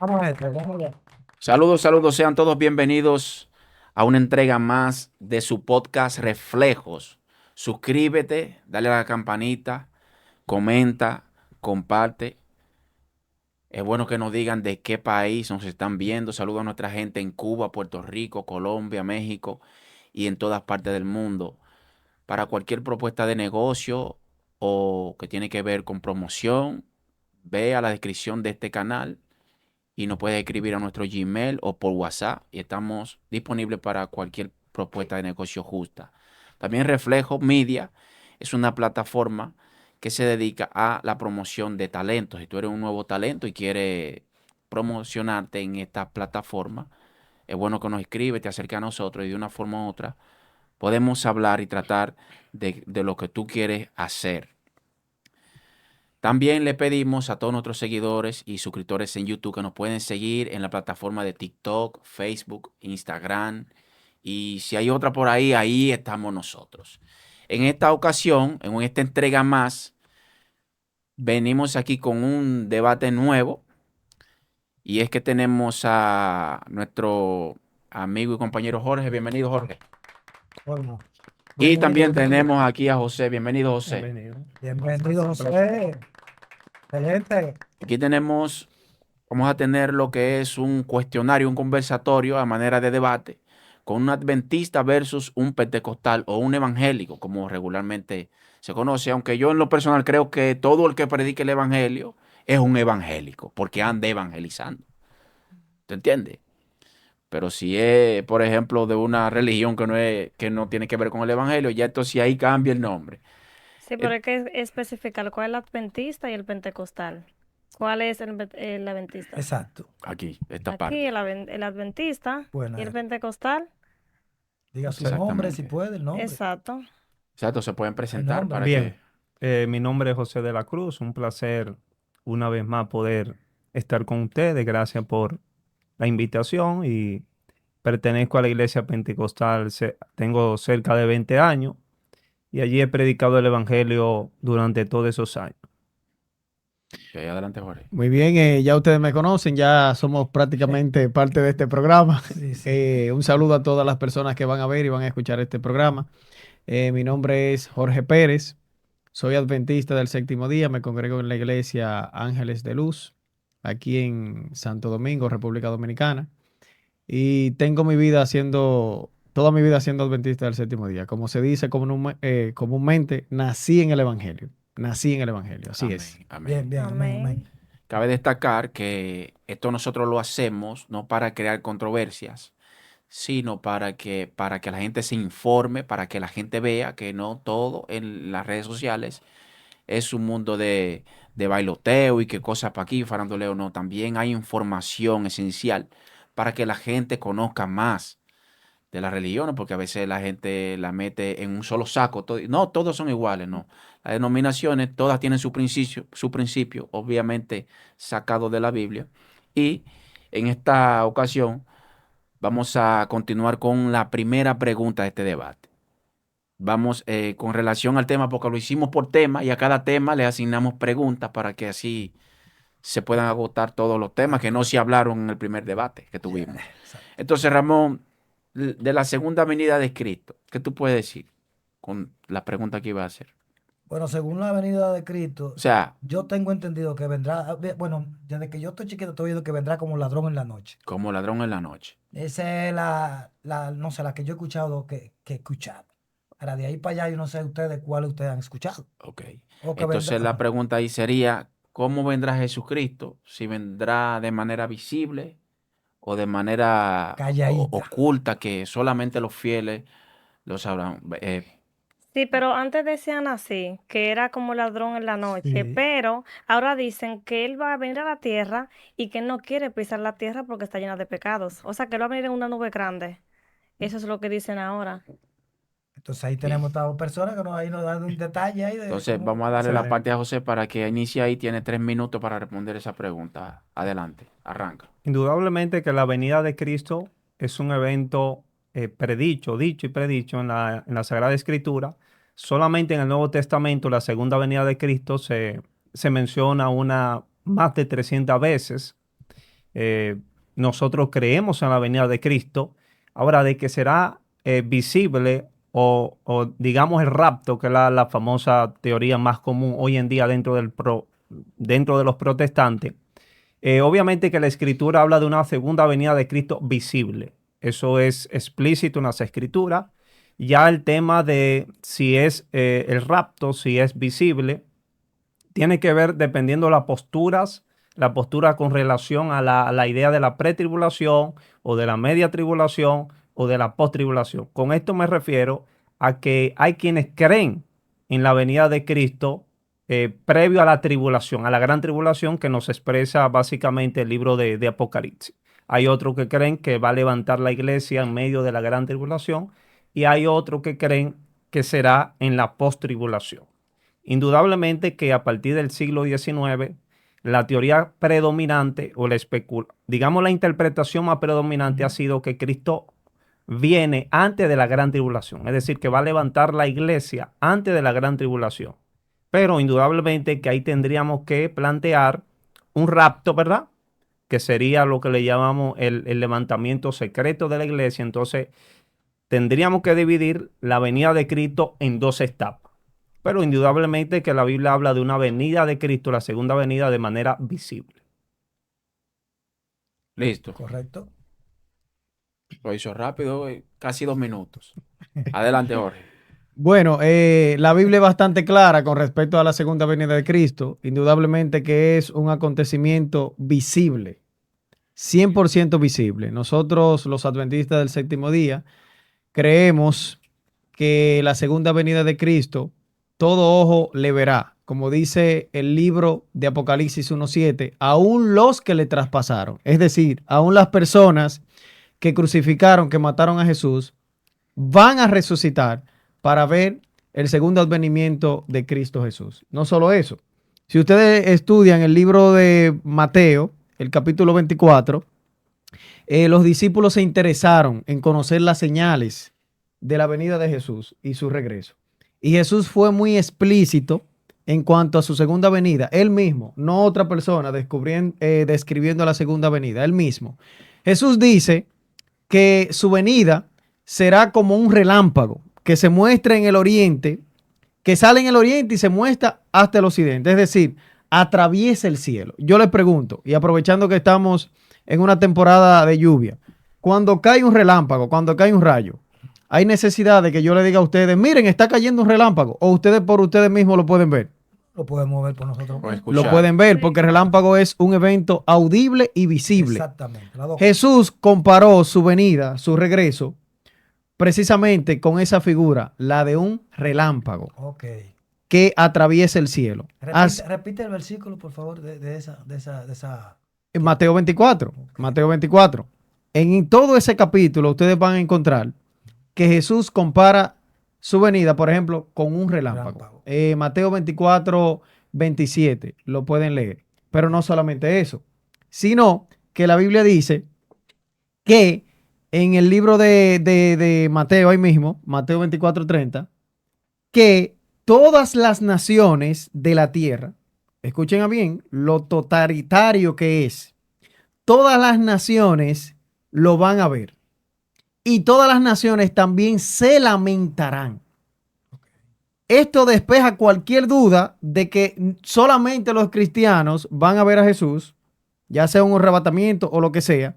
Vamos a ver, vamos a ver. Saludos, saludos, sean todos bienvenidos a una entrega más de su podcast Reflejos. Suscríbete, dale a la campanita, comenta, comparte. Es bueno que nos digan de qué país nos están viendo. Saludos a nuestra gente en Cuba, Puerto Rico, Colombia, México y en todas partes del mundo. Para cualquier propuesta de negocio o que tiene que ver con promoción, ve a la descripción de este canal y nos puede escribir a nuestro Gmail o por WhatsApp y estamos disponibles para cualquier propuesta de negocio justa. También Reflejo Media es una plataforma que se dedica a la promoción de talentos. Si tú eres un nuevo talento y quieres promocionarte en esta plataforma, es bueno que nos escribes, te acerques a nosotros y de una forma u otra podemos hablar y tratar de lo que tú quieres hacer. También le pedimos a todos nuestros seguidores y suscriptores en YouTube que nos pueden seguir en la plataforma de TikTok, Facebook, Instagram. Y si hay otra por ahí, ahí estamos nosotros. En esta ocasión, en esta entrega más, venimos aquí con un debate nuevo. Y es que tenemos a nuestro amigo y compañero Jorge. Bienvenido, Jorge. Bueno, Y bienvenido, también bienvenido. tenemos aquí a José. Bienvenido, José. Bienvenido. Bienvenido, José. Excelente. Aquí vamos a tener lo que es un cuestionario, un conversatorio a manera de debate con un adventista versus un pentecostal o un evangélico, como regularmente se conoce, aunque yo en lo personal creo que todo el que predique el evangelio es un evangélico, porque anda evangelizando. ¿Te entiendes? Pero si es, por ejemplo, de una religión que no tiene que ver con el evangelio, ya entonces ahí cambia el nombre. Sí, pero Eh, hay que especificar cuál es el adventista y el pentecostal. ¿Cuál es el adventista? Exacto. Aquí, esta Aquí parte. el adventista Bueno, y el pentecostal. diga su nombre si Exactamente. puede, el nombre. Exacto. Exacto, se pueden El presentar nombre. para que... Bien, mi nombre es José de la Cruz. Un placer una vez más poder estar con ustedes. Gracias por la invitación y pertenezco a la Iglesia Pentecostal. Tengo cerca de 20 años y allí he predicado el Evangelio durante todos esos años. Sí, adelante, Jorge. Muy bien, ya ustedes me conocen, ya somos prácticamente parte de este programa. Sí, sí. Un saludo a todas las personas que van a ver y van a escuchar este programa. Mi nombre es Jorge Pérez, soy adventista del séptimo día, me congrego en la iglesia Ángeles de Luz, aquí en Santo Domingo, República Dominicana, y tengo toda mi vida siendo adventista del séptimo día. Como se dice comúnmente, nací en el Evangelio, así es. Amén, amén. Bien, bien, amén, amén. Amén. Cabe destacar que esto nosotros lo hacemos no para crear controversias, sino para que la gente se informe, para que la gente vea que no todo en las redes sociales es un mundo de bailoteo y que cosas para aquí, faranduleo, no. También hay información esencial para que la gente conozca más de las religiones, porque a veces la gente la mete en un solo saco. No, todos son iguales, no. Las denominaciones, todas tienen su principio, obviamente sacado de la Biblia. Y en esta ocasión vamos a continuar con la primera pregunta de este debate. Vamos con relación al tema, porque lo hicimos por tema y a cada tema le asignamos preguntas para que así se puedan agotar todos los temas que no se hablaron en el primer debate que tuvimos. Exacto. Entonces, Ramón, de la segunda venida de Cristo, ¿qué tú puedes decir con la pregunta que iba a hacer? Bueno, según la venida de O Cristo, sea, yo tengo entendido que vendrá, bueno, desde que yo estoy chiquito estoy viendo que vendrá como ladrón en la noche. como ladrón en la noche. Esa es no sé, la que yo he escuchado que he escuchado. Ahora, de ahí para allá, yo no sé ustedes cuáles ustedes han escuchado. Ok. O que vendrá, Entonces la ajá, pregunta ahí sería, ¿cómo vendrá Jesucristo? Si vendrá de manera visible o de manera calladita. oculta que solamente los fieles lo sabrán. Sí, pero antes decían así, que era como ladrón en la noche, Sí. pero ahora dicen que él va a venir a la tierra y que él no quiere pisar la tierra porque está llena de pecados. O sea, que él va a venir en una nube grande. Eso es lo que dicen ahora. Entonces ahí Bien. tenemos estas personas que ahí nos dan un detalle ahí de Entonces cómo. vamos a darle la Excelente. parte a José para que inicie ahí. Tiene 3 minutos para responder esa pregunta. Adelante, arranca. Indudablemente que la venida de Cristo es un evento dicho y predicho en la Sagrada Escritura. Solamente en el Nuevo Testamento la segunda venida de Cristo se menciona más de 300 veces. nosotros creemos en la venida de Cristo. Ahora, de que será visible o digamos el rapto, que es la famosa teoría más común hoy en día dentro de los protestantes, obviamente que la Escritura habla de una segunda venida de Cristo visible. Eso es explícito en las Escrituras. Ya el tema de si es el rapto, si es visible, tiene que ver dependiendo de las posturas, la postura con relación a la idea de la pretribulación o de la media tribulación o de la postribulación. Con esto me refiero a que hay quienes creen en la venida de Cristo previo a la tribulación, a la gran tribulación que nos expresa básicamente el libro de Apocalipsis. Hay otros que creen que va a levantar la iglesia en medio de la gran tribulación y hay otros que creen que será en la postribulación. Indudablemente que a partir del siglo XIX, la teoría predominante o digamos la interpretación más predominante ha sido que Cristo viene antes de la gran tribulación, es decir, que va a levantar la iglesia antes de la gran tribulación. Pero indudablemente que ahí tendríamos que plantear un rapto, ¿verdad? Que sería lo que le llamamos el levantamiento secreto de la iglesia. Entonces, tendríamos que dividir la venida de Cristo en dos etapas. Pero indudablemente que la Biblia habla de una venida de Cristo, la segunda venida, de manera visible. Listo. Correcto. Lo hizo rápido, casi 2 minutos. Adelante, Jorge. Bueno, la Biblia es bastante clara con respecto a la segunda venida de Cristo. Indudablemente que es un acontecimiento visible, 100% visible. Nosotros, los adventistas del séptimo día, creemos que la segunda venida de Cristo, todo ojo le verá. Como dice el libro de Apocalipsis 1:7, aún los que le traspasaron, es decir, aún las personas que crucificaron, que mataron a Jesús, van a resucitar para ver el segundo advenimiento de Cristo Jesús. No solo eso. Si ustedes estudian el libro de Mateo, el capítulo 24, los discípulos se interesaron en conocer las señales de la venida de Jesús y su regreso. Y Jesús fue muy explícito en cuanto a su segunda venida. Él mismo, no otra persona describiendo la segunda venida, él mismo. Jesús dice que su venida será como un relámpago que se muestra en el oriente, que sale en el oriente y se muestra hasta el occidente. Es decir, atraviesa el cielo. Yo les pregunto, y aprovechando que estamos en una temporada de lluvia, cuando cae un relámpago, cuando cae un rayo, ¿hay necesidad de que yo le diga a ustedes, miren, está cayendo un relámpago? ¿O ustedes por ustedes mismos lo pueden ver? Lo podemos ver por nosotros. O escuchar. Lo pueden ver porque el relámpago es un evento audible y visible. Exactamente. Jesús comparó su venida, su regreso, precisamente con esa figura, la de un relámpago que atraviesa el cielo. Repite el versículo, por favor, de esa. En Mateo 24. Mateo 24. En todo ese capítulo ustedes van a encontrar que Jesús compara su venida, por ejemplo, con un relámpago. Mateo 24, 27, lo pueden leer. Pero no solamente eso, sino que la Biblia dice que en el libro de Mateo, ahí mismo, Mateo 24, 30, que todas las naciones de la tierra, escuchen bien lo totalitario que es, todas las naciones lo van a ver. Y todas las naciones también se lamentarán. Esto despeja cualquier duda de que solamente los cristianos van a ver a Jesús, ya sea un arrebatamiento o lo que sea.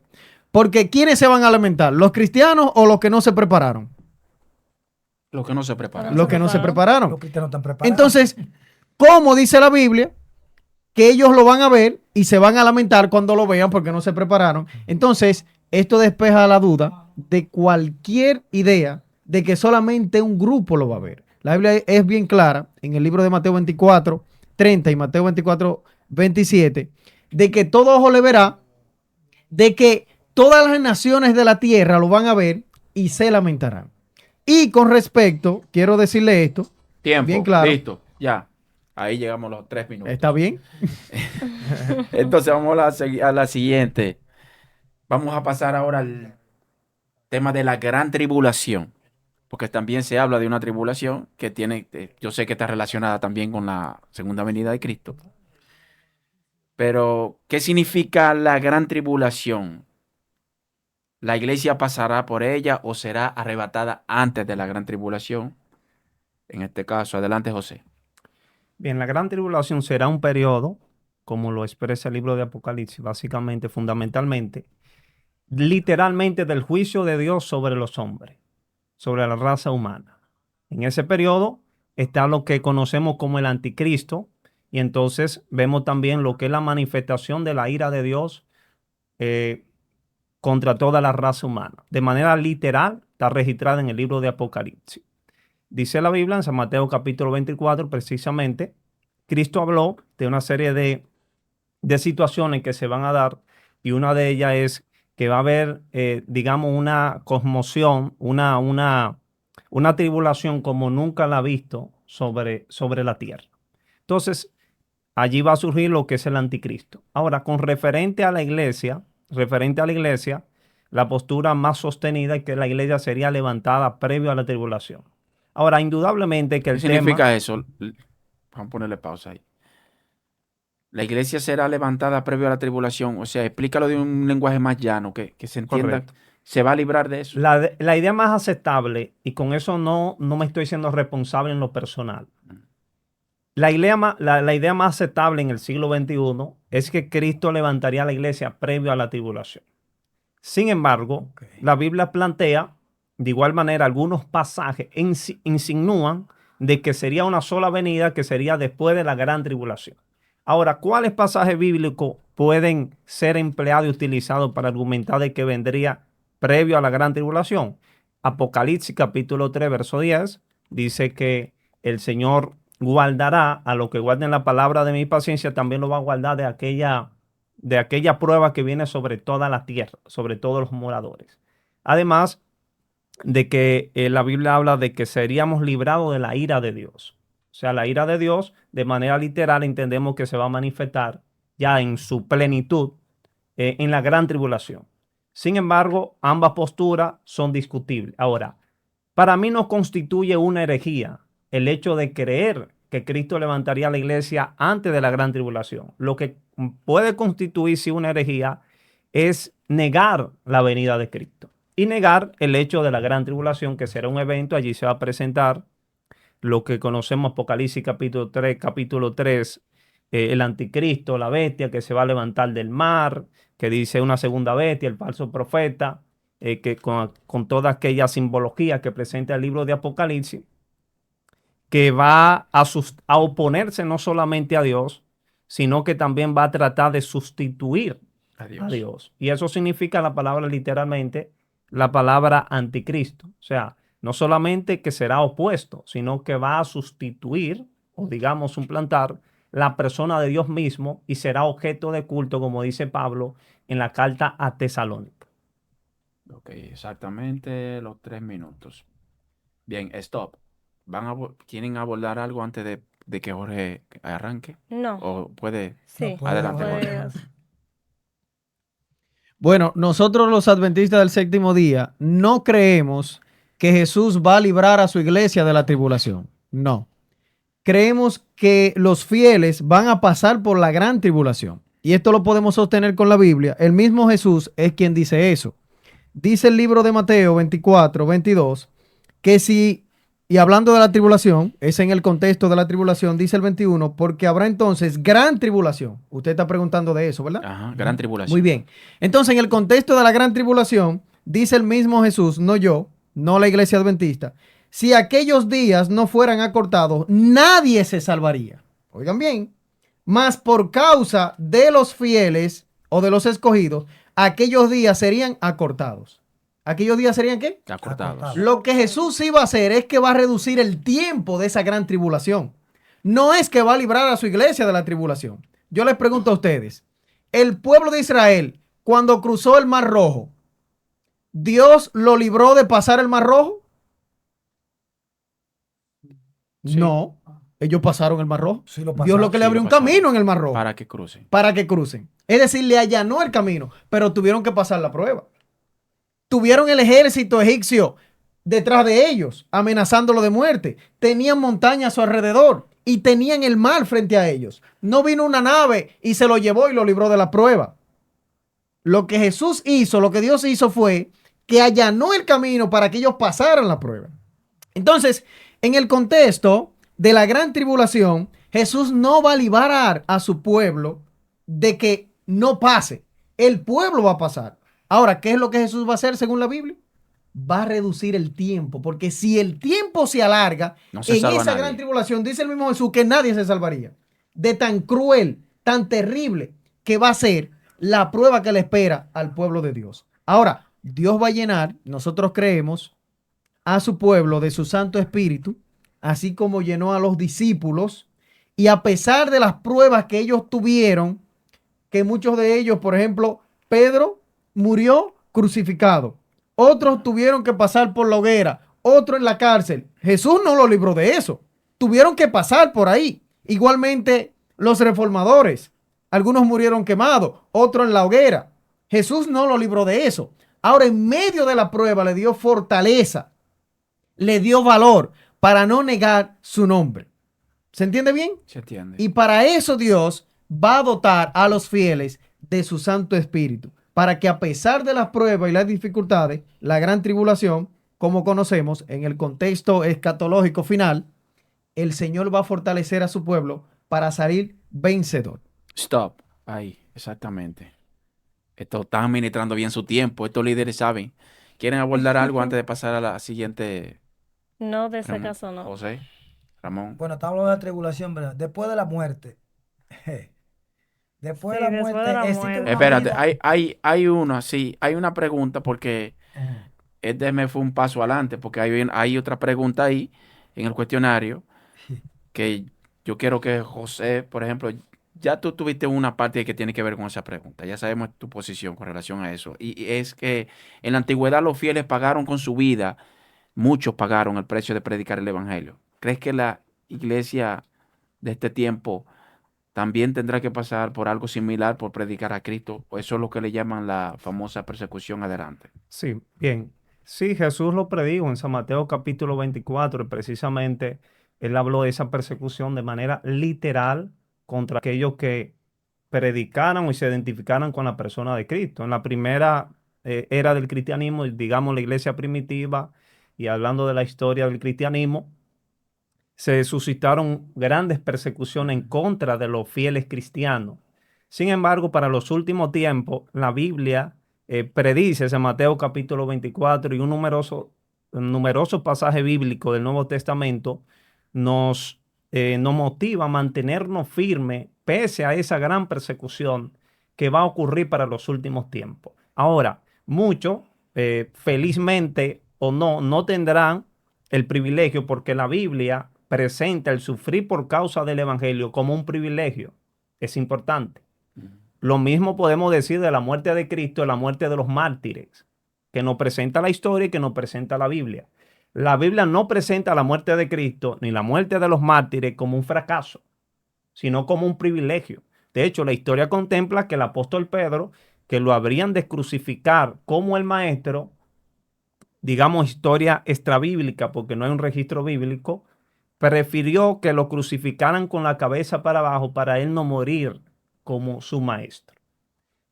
Porque ¿quiénes se van a lamentar? ¿Los cristianos o los que no se prepararon? Los que no se prepararon. Los que no se prepararon. Los cristianos están preparados. Entonces, ¿cómo dice la Biblia? Que ellos lo van a ver y se van a lamentar cuando lo vean porque no se prepararon. Entonces, esto despeja la duda de cualquier idea de que solamente un grupo lo va a ver. La Biblia es bien clara en el libro de Mateo 24, 30 y Mateo 24, 27, de que todo ojo le verá, de que todas las naciones de la tierra lo van a ver y se lamentarán. Y con respecto, quiero decirle esto, Tiempo, bien claro. Listo, ya. Ahí llegamos a los 3 minutos. ¿Está bien? Entonces vamos a la siguiente. Vamos a pasar ahora al tema de la gran tribulación, porque también se habla de una tribulación que tiene, yo sé que está relacionada también con la segunda venida de Cristo. Pero, ¿qué significa la gran tribulación? ¿La iglesia pasará por ella o será arrebatada antes de la gran tribulación? En este caso, adelante, José. Bien, la gran tribulación será un periodo, como lo expresa el libro de Apocalipsis, básicamente, fundamentalmente, literalmente del juicio de Dios sobre los hombres, sobre la raza humana. En ese periodo está lo que conocemos como el anticristo, y entonces vemos también lo que es la manifestación de la ira de Dios eh, contra toda la raza humana. De manera literal, está registrada en el libro de Apocalipsis. Dice la Biblia en San Mateo capítulo 24, precisamente, Cristo habló de una serie de situaciones que se van a dar, y una de ellas es que va a haber, digamos, una conmoción, una tribulación como nunca la ha visto sobre la tierra. Entonces, allí va a surgir lo que es el anticristo. Ahora, con referente a la iglesia, la postura más sostenida es que la iglesia sería levantada previo a la tribulación. Ahora, indudablemente que ¿Qué el significa tema... eso? Vamos a ponerle pausa ahí. La iglesia será levantada previo a la tribulación. O sea, explícalo de un lenguaje más llano, que se entienda. Correcto. ¿Se va a librar de eso? La idea más aceptable, y con eso no me estoy siendo responsable en lo personal. La idea más aceptable en el siglo XXI es que Cristo levantaría a la iglesia previo a la tribulación. Sin embargo, la Biblia plantea, de igual manera, algunos pasajes insinúan de que sería una sola venida, que sería después de la gran tribulación. Ahora, ¿cuáles pasajes bíblicos pueden ser empleados y utilizados para argumentar de que vendría previo a la gran tribulación? Apocalipsis capítulo 3, verso 10, dice que el Señor guardará a los que guarden la palabra de mi paciencia, también lo va a guardar de aquella prueba que viene sobre toda la tierra, sobre todos los moradores. Además de que la Biblia habla de que seríamos librados de la ira de Dios. O sea, la ira de Dios, de manera literal, entendemos que se va a manifestar ya en su plenitud en la gran tribulación. Sin embargo, ambas posturas son discutibles. Ahora, para mí no constituye una herejía el hecho de creer que Cristo levantaría a la iglesia antes de la gran tribulación. Lo que puede constituirse una herejía es negar la venida de Cristo y negar el hecho de la gran tribulación, que será un evento. Allí se va a presentar lo que conocemos Apocalipsis capítulo 3, el anticristo, la bestia que se va a levantar del mar, que dice una segunda bestia, el falso profeta, que con toda aquella simbología que presenta el libro de Apocalipsis, que va a oponerse no solamente a Dios, sino que también va a tratar de sustituir a Dios. Y eso significa la palabra literalmente, la palabra anticristo. O sea, no solamente que será opuesto, sino que va a sustituir, o digamos suplantar, la persona de Dios mismo, y será objeto de culto, como dice Pablo en la carta a Tesalónica. Ok, exactamente los 3 minutos. Bien, stop. ¿Quieren abordar algo antes de que Jorge arranque? No. ¿O puede? Sí. No puede Adelante, ahora. Jorge. Bueno, nosotros los adventistas del séptimo día no creemos que Jesús va a librar a su iglesia de la tribulación. No. Creemos que los fieles van a pasar por la gran tribulación. Y esto lo podemos sostener con la Biblia. El mismo Jesús es quien dice eso. Dice el libro de Mateo 24, 22, que si, y hablando de la tribulación, es en el contexto de la tribulación, dice el 21, porque habrá entonces gran tribulación. Usted está preguntando de eso, ¿verdad? Ajá, gran tribulación. Muy bien. Entonces, en el contexto de la gran tribulación, dice el mismo Jesús, no yo, no la iglesia adventista, si aquellos días no fueran acortados, nadie se salvaría. Oigan bien, mas por causa de los fieles o de los escogidos, aquellos días serían acortados. ¿Aquellos días serían qué? Acortados. Lo que Jesús iba a hacer es que va a reducir el tiempo de esa gran tribulación. No es que va a librar a su iglesia de la tribulación. Yo les pregunto a ustedes, el pueblo de Israel, cuando cruzó el Mar Rojo, ¿Dios lo libró de pasar el Mar Rojo? Sí. No, ellos pasaron el Mar Rojo. Sí lo Dios lo que Sí, le abrió lo un pasaron. camino en el Mar Rojo Para que crucen. para que crucen. Es decir, le allanó el camino, pero tuvieron que pasar la prueba. Tuvieron el ejército egipcio detrás de ellos, amenazándolo de muerte. Tenían montañas a su alrededor y tenían el mal frente a ellos. No vino una nave y se lo llevó y lo libró de la prueba. Lo que Jesús hizo, lo que Dios hizo fue que allanó el camino para que ellos pasaran la prueba. Entonces, en el contexto de la gran tribulación, Jesús no va a liberar a su pueblo de que no pase. El pueblo va a pasar. Ahora, ¿qué es lo que Jesús va a hacer según la Biblia? Va a reducir el tiempo, porque si el tiempo se alarga, No se en salva esa nadie. gran tribulación, dice el mismo Jesús que nadie se salvaría. De tan cruel, tan terrible que va a ser la prueba que le espera al pueblo de Dios. Ahora, Dios va a llenar, nosotros creemos, a su pueblo de su Santo Espíritu, así como llenó a los discípulos, y a pesar de las pruebas que ellos tuvieron, que muchos de ellos, por ejemplo, Pedro murió crucificado, otros tuvieron que pasar por la hoguera, otro en la cárcel. Jesús no lo libró de eso, tuvieron que pasar por ahí. Igualmente los reformadores, algunos murieron quemados, otros en la hoguera. Jesús no lo libró de eso. Ahora, en medio de la prueba le dio fortaleza, le dio valor para no negar su nombre. ¿Se entiende bien? Se entiende. Y para eso Dios va a dotar a los fieles de su Santo Espíritu, para que a pesar de las pruebas y las dificultades, la gran tribulación, como conocemos en el contexto escatológico final, el Señor va a fortalecer a su pueblo para salir vencedor. Stop. Ahí, exactamente. Esto están administrando bien su tiempo. Estos líderes saben. ¿Quieren abordar algo antes de pasar a la siguiente? No, de ese Ramón, caso no. José, Ramón. Bueno, estamos hablando de la tribulación, ¿verdad? Después de la muerte. Después Sí, de la después muerte de la existe muerte. una Espérate, vida. hay una pregunta porque Ajá. este me fue un paso adelante porque hay otra pregunta ahí en el cuestionario que yo quiero que José, por ejemplo, ya tú tuviste una parte que tiene que ver con esa pregunta. Ya sabemos tu posición con relación a eso. Y es que en la antigüedad los fieles pagaron con su vida, muchos pagaron el precio de predicar el evangelio. ¿Crees que la iglesia de este tiempo también tendrá que pasar por algo similar por predicar a Cristo? ¿O eso es lo que le llaman la famosa persecución adelante? Sí, bien. Sí, Jesús lo predijo en San Mateo capítulo 24 y precisamente él habló de esa persecución de manera literal contra aquellos que predicaran o se identificaran con la persona de Cristo. En la primera era del cristianismo, digamos la iglesia primitiva, y hablando de la historia del cristianismo, se suscitaron grandes persecuciones en contra de los fieles cristianos. Sin embargo, para los últimos tiempos, la Biblia predice en Mateo capítulo 24 y un numeroso pasaje bíblico del Nuevo Testamento nos motiva a mantenernos firmes pese a esa gran persecución que va a ocurrir para los últimos tiempos. Ahora, muchos, felizmente o no, no tendrán el privilegio porque la Biblia presenta el sufrir por causa del Evangelio como un privilegio. Es importante. Lo mismo podemos decir de la muerte de Cristo, de la muerte de los mártires, que nos presenta la historia y que nos presenta la Biblia. La Biblia no presenta la muerte de Cristo ni la muerte de los mártires como un fracaso, sino como un privilegio. De hecho, la historia contempla que el apóstol Pedro, que lo habrían de crucificar como el maestro, digamos historia extrabíblica, porque no hay un registro bíblico, prefirió que lo crucificaran con la cabeza para abajo para él no morir como su maestro.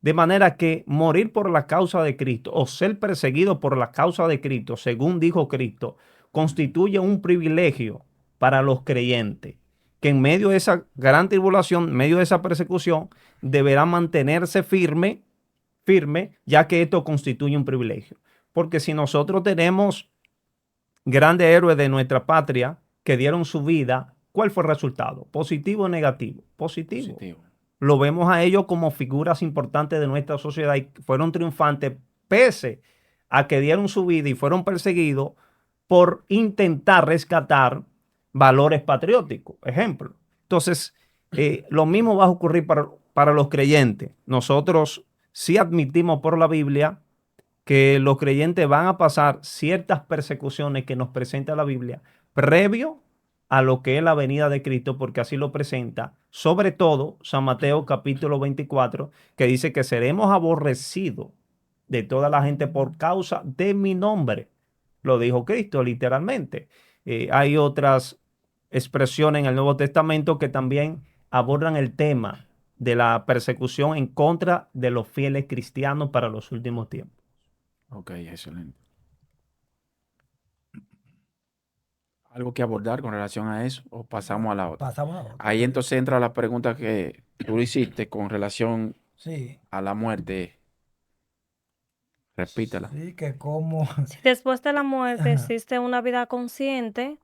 De manera que morir por la causa de Cristo o ser perseguido por la causa de Cristo, según dijo Cristo, constituye un privilegio para los creyentes, que en medio de esa gran tribulación, en medio de esa persecución, deberá mantenerse firme, ya que esto constituye un privilegio. Porque si nosotros tenemos grandes héroes de nuestra patria que dieron su vida, ¿cuál fue el resultado? ¿Positivo o negativo? Positivo. Lo vemos a ellos como figuras importantes de nuestra sociedad y fueron triunfantes pese a que dieron su vida y fueron perseguidos por intentar rescatar valores patrióticos. Ejemplo. Entonces, lo mismo va a ocurrir para los creyentes. Nosotros sí admitimos por la Biblia que los creyentes van a pasar ciertas persecuciones que nos presenta la Biblia previo a lo que es la venida de Cristo, porque así lo presenta, sobre todo San Mateo capítulo 24, que dice que seremos aborrecidos de toda la gente por causa de mi nombre. Lo dijo Cristo literalmente. Hay otras expresiones en el Nuevo Testamento que también abordan el tema de la persecución en contra de los fieles cristianos para los últimos tiempos. Ok, excelente. ¿Algo que abordar con relación a eso o pasamos a la otra? Pasamos a la otra. Ahí entonces entra la pregunta que tú hiciste con relación Sí. a la muerte. Repítela. Sí, que como... Si después de la muerte Ajá. existe una vida consciente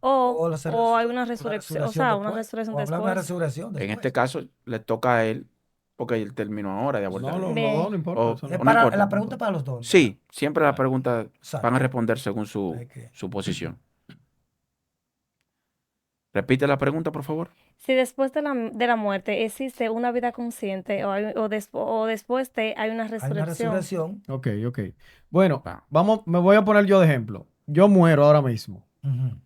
O la o hay una resurrección resurrección, o sea, una después, resurrección o hablar de una después. resurrección En después. este caso le toca a él, porque él terminó ahora de No, abordar. los Bien. dos no importa. O- eso Es no- no para, importa. la pregunta es para los dos. Sí, siempre las preguntas Exacto. van a responder según su Hay que- posición. Repite la pregunta, por favor. Si después de la muerte existe una vida consciente o después de hay una Hay una resurrección. resurrección. Ok, ok. Bueno, Va. me voy a poner yo de ejemplo. Yo muero ahora mismo. Ujú.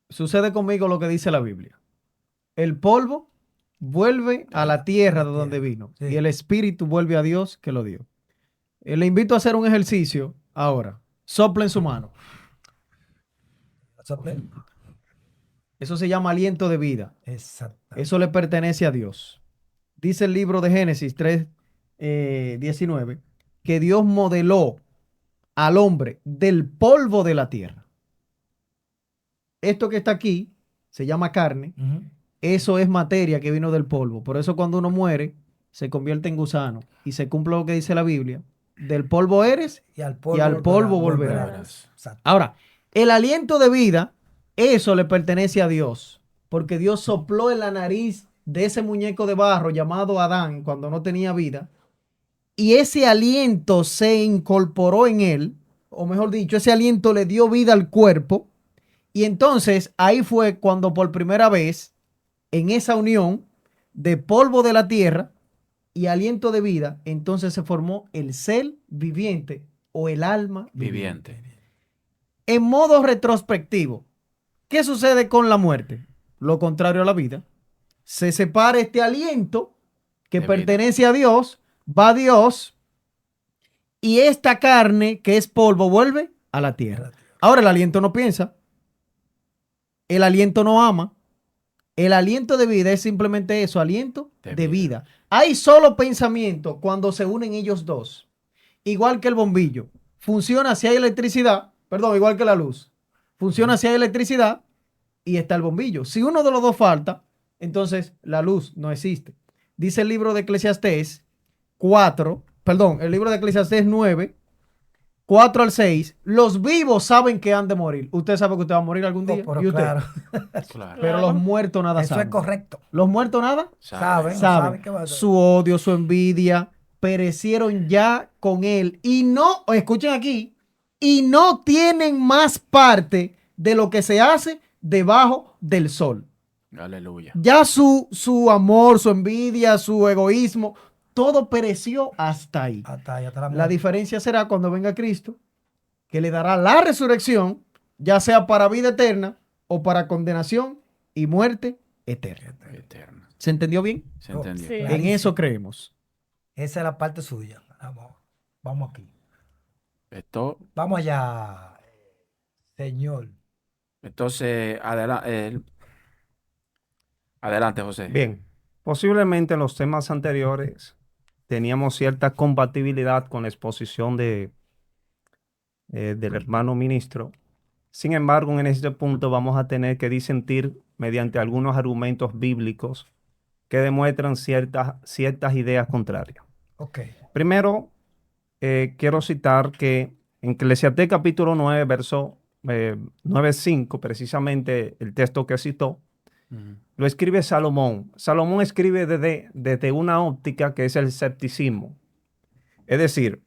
Sucede conmigo lo que dice la Biblia. El polvo vuelve a la tierra de donde vino Sí. y el espíritu vuelve a Dios que lo dio. Le invito a hacer un ejercicio ahora. Sopla en su mano. Eso se llama aliento de vida. Exacto. Eso le pertenece a Dios. Dice el libro de Génesis 3, 19, que Dios modeló al hombre del polvo de la tierra. Esto que está aquí se llama carne. Ujú. Eso es materia que vino del polvo. Por eso cuando uno muere, se convierte en gusano. Y se cumple lo que dice la Biblia. Del polvo eres. Y al polvo, al polvo volverás. Exacto. Ahora, el aliento de vida, eso le pertenece a Dios. Porque Dios sopló en la nariz de ese muñeco de barro llamado Adán cuando no tenía vida. Y ese aliento se incorporó en él. O mejor dicho, ese aliento le dio vida al cuerpo. Y entonces ahí fue cuando por primera vez, en esa unión de polvo de la tierra y aliento de vida, entonces se formó el ser viviente o el alma viviente. Viviente. En modo retrospectivo, ¿qué sucede con la muerte? Lo contrario a la vida. Se separa este aliento que De pertenece a Dios, va a Dios, y esta carne que es polvo vuelve a la tierra. Ahora el aliento no piensa, el aliento no ama, el aliento de vida es simplemente eso, aliento de vida. Hay solo pensamiento cuando se unen ellos dos. Igual que el bombillo. Funciona si hay electricidad, perdón, igual que la luz. Funciona si hay electricidad y está el bombillo. Si uno de los dos falta, entonces la luz no existe. Dice el libro de Eclesiastés 9, 4 al 6, los vivos saben que han de morir. Usted sabe que usted va a morir algún día. Pero ¿Y usted? claro, Claro. Pero los muertos nada eso saben. es correcto. Los muertos nada Saben saben. qué va a hacer. Su odio, su envidia, perecieron ya con él. Y no, escuchen aquí, y no tienen más parte de lo que se hace debajo del sol. Aleluya. Ya su amor, su envidia, su egoísmo, todo pereció hasta ahí. Hasta allá está la La muerte. diferencia será cuando venga Cristo, que le dará la resurrección, ya sea para vida eterna o para condenación y muerte eterna. Eterna. ¿Se entendió bien? ¿Se entendió? Sí. En Clarísimo. eso creemos. Esa es la parte suya. Vamos aquí. Esto, Vamos allá, señor. entonces, adelante, José. Bien, posiblemente en los temas anteriores teníamos cierta compatibilidad con la exposición del hermano ministro. Sin embargo, en este punto vamos a tener que disentir mediante algunos argumentos bíblicos que demuestran ciertas ideas contrarias. Ok. Primero, quiero citar que en Eclesiastés capítulo 9, verso 9:5, precisamente el texto que citó, Ujú. lo escribe Salomón. Salomón escribe desde una óptica que es el escepticismo. Es decir,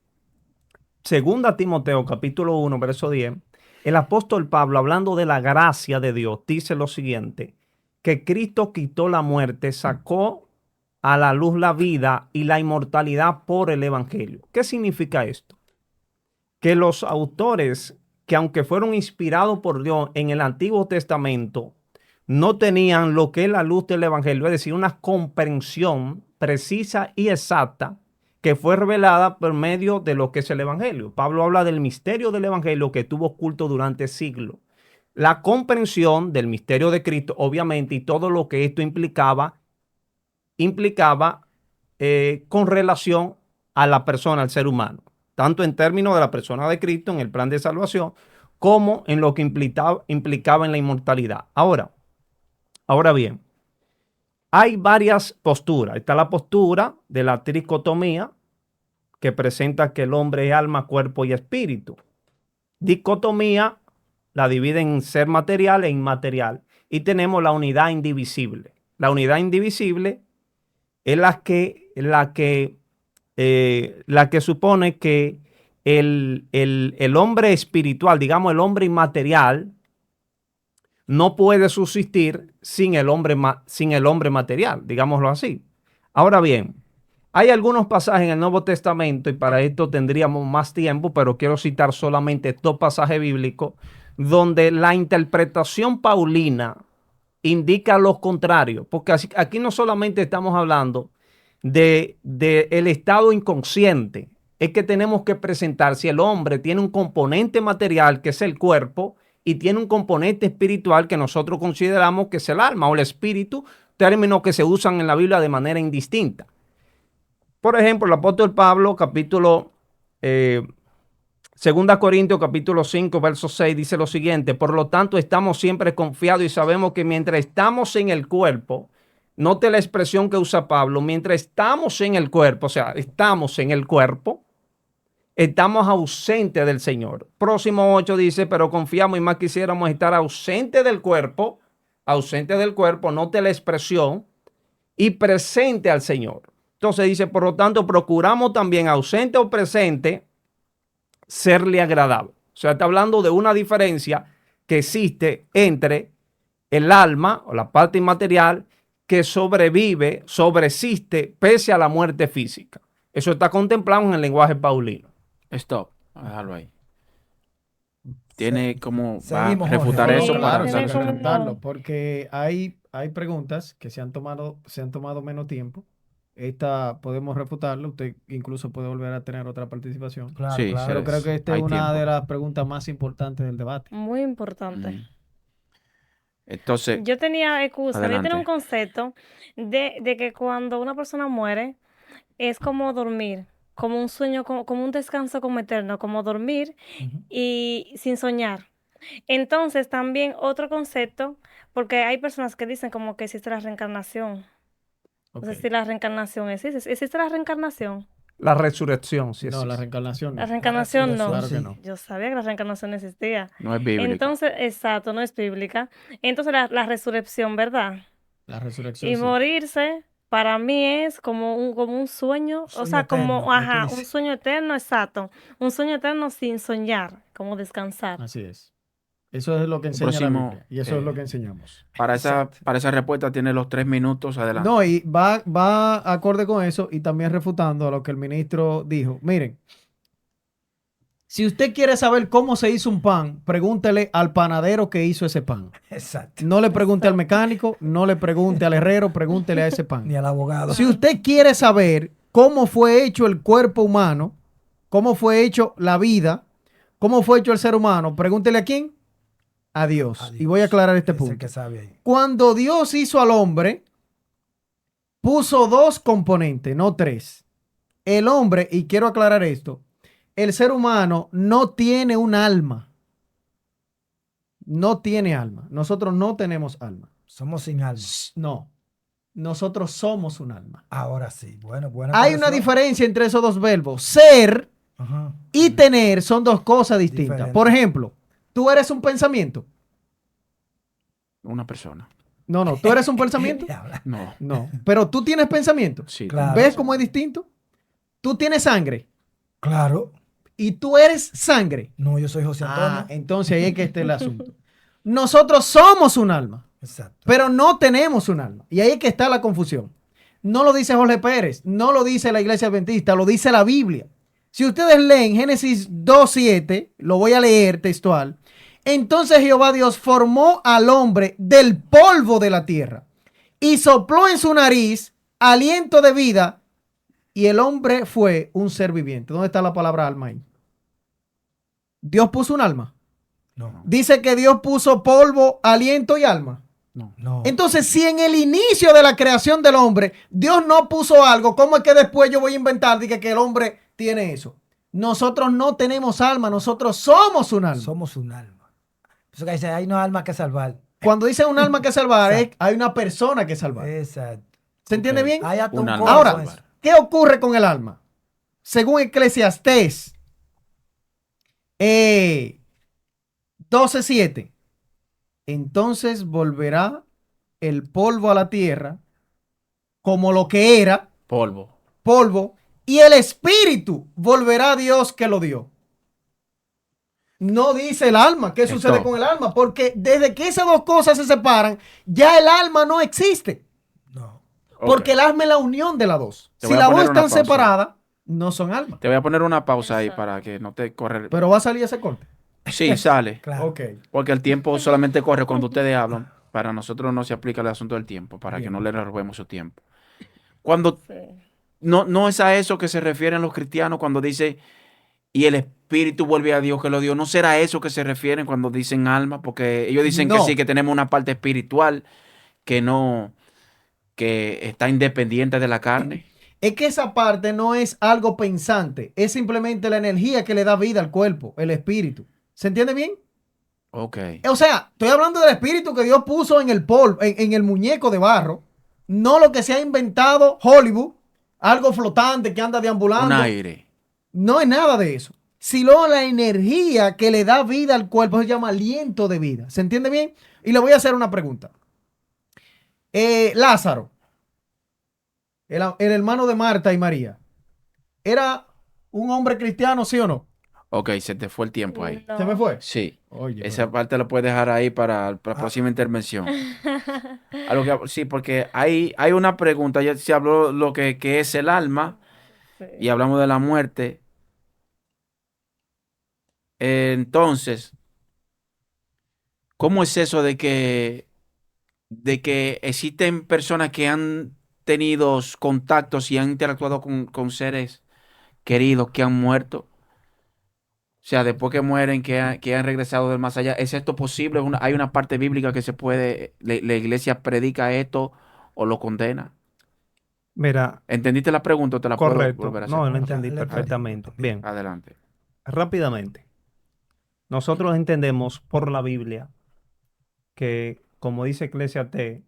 segunda Timoteo capítulo 1, verso 10, el apóstol Pablo, hablando de la gracia de Dios, dice lo siguiente, que Cristo quitó la muerte, sacó a la luz la vida y la inmortalidad por el evangelio. ¿Qué significa esto? Que los autores que aunque fueron inspirados por Dios en el Antiguo Testamento, no tenían lo que es la luz del evangelio, es decir, una comprensión precisa y exacta que fue revelada por medio de lo que es el evangelio. Pablo habla del misterio del evangelio que estuvo oculto durante siglos, la comprensión del misterio de Cristo, obviamente, y todo lo que esto implicaba con relación a la persona, al ser humano, tanto en términos de la persona de Cristo en el plan de salvación, como en lo que implicaba en la inmortalidad. Ahora bien, hay varias posturas. Está la postura de la tricotomía, que presenta que el hombre es alma, cuerpo y espíritu. Dicotomía la divide en ser material e inmaterial. Y tenemos la unidad indivisible. La unidad indivisible es la que supone que el hombre espiritual, digamos el hombre inmaterial, no puede subsistir sin el hombre material, digámoslo así. Ahora bien, hay algunos pasajes en el Nuevo Testamento, y para esto tendríamos más tiempo, pero quiero citar solamente 2 pasajes bíblicos, donde la interpretación paulina indica lo contrario, porque aquí no solamente estamos hablando de el estado inconsciente, es que tenemos que presentar si el hombre tiene un componente material, que es el cuerpo, y tiene un componente espiritual que nosotros consideramos que es el alma o el espíritu, términos que se usan en la Biblia de manera indistinta. Por ejemplo, el apóstol Pablo, capítulo 2 Corintios, capítulo 5, verso 6, dice lo siguiente: por lo tanto, estamos siempre confiados y sabemos que mientras estamos en el cuerpo, note la expresión que usa Pablo, mientras estamos en el cuerpo, o sea, estamos en el cuerpo, estamos ausentes del Señor. Próximo 8 dice, pero confiamos y más quisiéramos estar ausentes del cuerpo, note la expresión, y presente al Señor. Entonces dice, por lo tanto, procuramos también, ausente o presente, serle agradable. O sea, está hablando de una diferencia que existe entre el alma o la parte inmaterial que sobrevive, sobresiste pese a la muerte física. Eso está contemplado en el lenguaje paulino. Stop, a dejarlo ahí. Tiene como va a Seguimos, refutar Jorge. eso Sí, para Claro, tiene hay que como- refutarlo, porque hay preguntas que se han tomado menos tiempo. Esta podemos refutarla. Usted incluso puede volver a tener otra participación. Claro, Sí, claro. Pero creo que esta es hay una tiempo. de las preguntas más importantes del debate. Muy importante. Mm. Entonces, Yo tenía un adelante. concepto de que cuando una persona muere es como dormir, como un sueño, como un descanso como eterno, como dormir Ujú. y sin soñar. Entonces también otro concepto, porque hay personas que dicen como que existe la reencarnación. No sé Ok. si la reencarnación existe. ¿Existe la reencarnación? La resurrección, sí No, existe. la reencarnación La no. reencarnación no. Claro que sí. no. Yo sabía que la reencarnación existía. No es bíblico. Entonces, exacto, no es bíblica. Entonces la resurrección, ¿verdad? La resurrección Y sí. morirse para mí es como un sueño, o Sueño sea, como, eterno, como tú ajá, un dices. sueño eterno, exacto. Un sueño eterno sin soñar, como descansar. Así es. Eso es lo que enseña la próximo, Biblia. Y eso es lo que enseñamos. Para esa Exacto. respuesta tiene los 3 minutos. Adelante. No, y va acorde con eso y también refutando a lo que el ministro dijo. Miren, si usted quiere saber cómo se hizo un pan, pregúntele al panadero que hizo ese pan. Exacto. No le pregunte al mecánico, no le pregunte al herrero, pregúntele a ese Ni pan. al abogado. Si usted quiere saber cómo fue hecho el cuerpo humano, cómo fue hecho la vida, cómo fue hecho el ser humano, pregúntele a quién. A Dios. A Y voy a Dios. aclarar este Es el punto. que sabe ahí. Cuando Dios hizo al hombre, puso 2 componentes, no 3. El hombre, y quiero aclarar esto, el ser humano no tiene un alma. No tiene alma. Nosotros no tenemos alma. Somos sin alma. No. Nosotros somos un alma. Ahora sí. Bueno, buena Hay una corrección. diferencia entre esos 2 verbos. Ser Ajá. y tener son 2 cosas distintas. Diferente. Por ejemplo, tú eres un pensamiento. Una persona. No, tú eres un pensamiento. Diabla. No. No. Pero tú tienes pensamiento. Sí. Claro. ¿Ves cómo es distinto? Tú tienes sangre Claro. y tú eres sangre. No, yo soy José Antonio. Entonces ahí es que está el asunto. Nosotros somos un alma, Exacto. pero no tenemos un alma. Y ahí es que está la confusión. No lo dice Jorge Pérez, no lo dice la Iglesia Adventista, lo dice la Biblia. Si ustedes leen Génesis 2:7, lo voy a leer textual. Entonces Jehová Dios formó al hombre del polvo de la tierra y sopló en su nariz aliento de vida y el hombre fue un ser viviente. ¿Dónde está la palabra alma ahí? Dios puso un alma. No. Dice que Dios puso polvo, aliento y alma. No. Entonces, si en el inicio de la creación del hombre Dios no puso algo, ¿cómo es que después yo voy a inventar que el hombre tiene eso? Nosotros no tenemos alma, nosotros somos un alma. Somos un alma. Eso que dice, hay no alma que salvar. Cuando dice un alma que salvar, Exacto. hay una persona que salvar. Exacto. ¿Se entiende Ok. bien? Hay hasta Un un alma coro Ahora, con eso. ¿qué ocurre con el alma? Según Eclesiastés 12:7, entonces volverá el polvo a la tierra como lo que era, Polvo. polvo, y el espíritu volverá a Dios que lo dio. No dice el alma. ¿Qué sucede Esto. con el alma? Porque desde que esas dos cosas se separan, ya el alma no existe. No. Porque Ok. el alma es la unión de las dos. Te Si voy a las dos poner una están pausa. separadas, no son almas. Te voy a poner una pausa ahí Exacto. para que no te corre. Pero va a salir ese corte. Sí, sale. Claro. Ok. Porque el tiempo solamente corre cuando ustedes hablan. Para nosotros no se aplica el asunto del tiempo, para que Bien. no le robemos su tiempo. Cuando Sí. no es a eso que se refieren los cristianos cuando dice y el espíritu vuelve a Dios que lo dio. ¿No será eso que se refieren cuando dicen alma? Porque ellos dicen que No. sí, que tenemos una parte espiritual que no, que está independiente de la carne. Es que esa parte no es algo pensante, es simplemente la energía que le da vida al cuerpo, el espíritu. ¿Se entiende bien? Ok. O sea, estoy hablando del espíritu que Dios puso en el polvo, en el muñeco de barro, no lo que se ha inventado Hollywood, algo flotante que anda Un deambulando. aire. No es nada de eso. Sino la energía que le da vida al cuerpo se llama aliento de vida. ¿Se entiende bien? Y le voy a hacer una pregunta. Lázaro, el hermano de Marta y María, ¿era un hombre cristiano, sí o no? Ok, se te fue el tiempo ahí. ¿Se me No. fue? Sí. Oye, Esa parte la puedes dejar ahí para la próxima intervención. Sí, porque hay una pregunta. Ya se habló lo que es el alma Sí. y hablamos de la muerte. Entonces, ¿cómo es eso de que existen personas que han tenido contactos y han interactuado con seres queridos que han muerto? O sea, después que mueren, que han regresado del más allá. ¿Es esto posible? ¿Hay una parte bíblica que se puede, la iglesia predica esto o lo condena? Mira, ¿Entendiste la pregunta o te la puedo correcto. volver a hacer? No, lo No, entendí le entendí, perfectamente. bien. Bien, Adelante. rápidamente. Nosotros entendemos por la Biblia que, como dice Eclesiastés,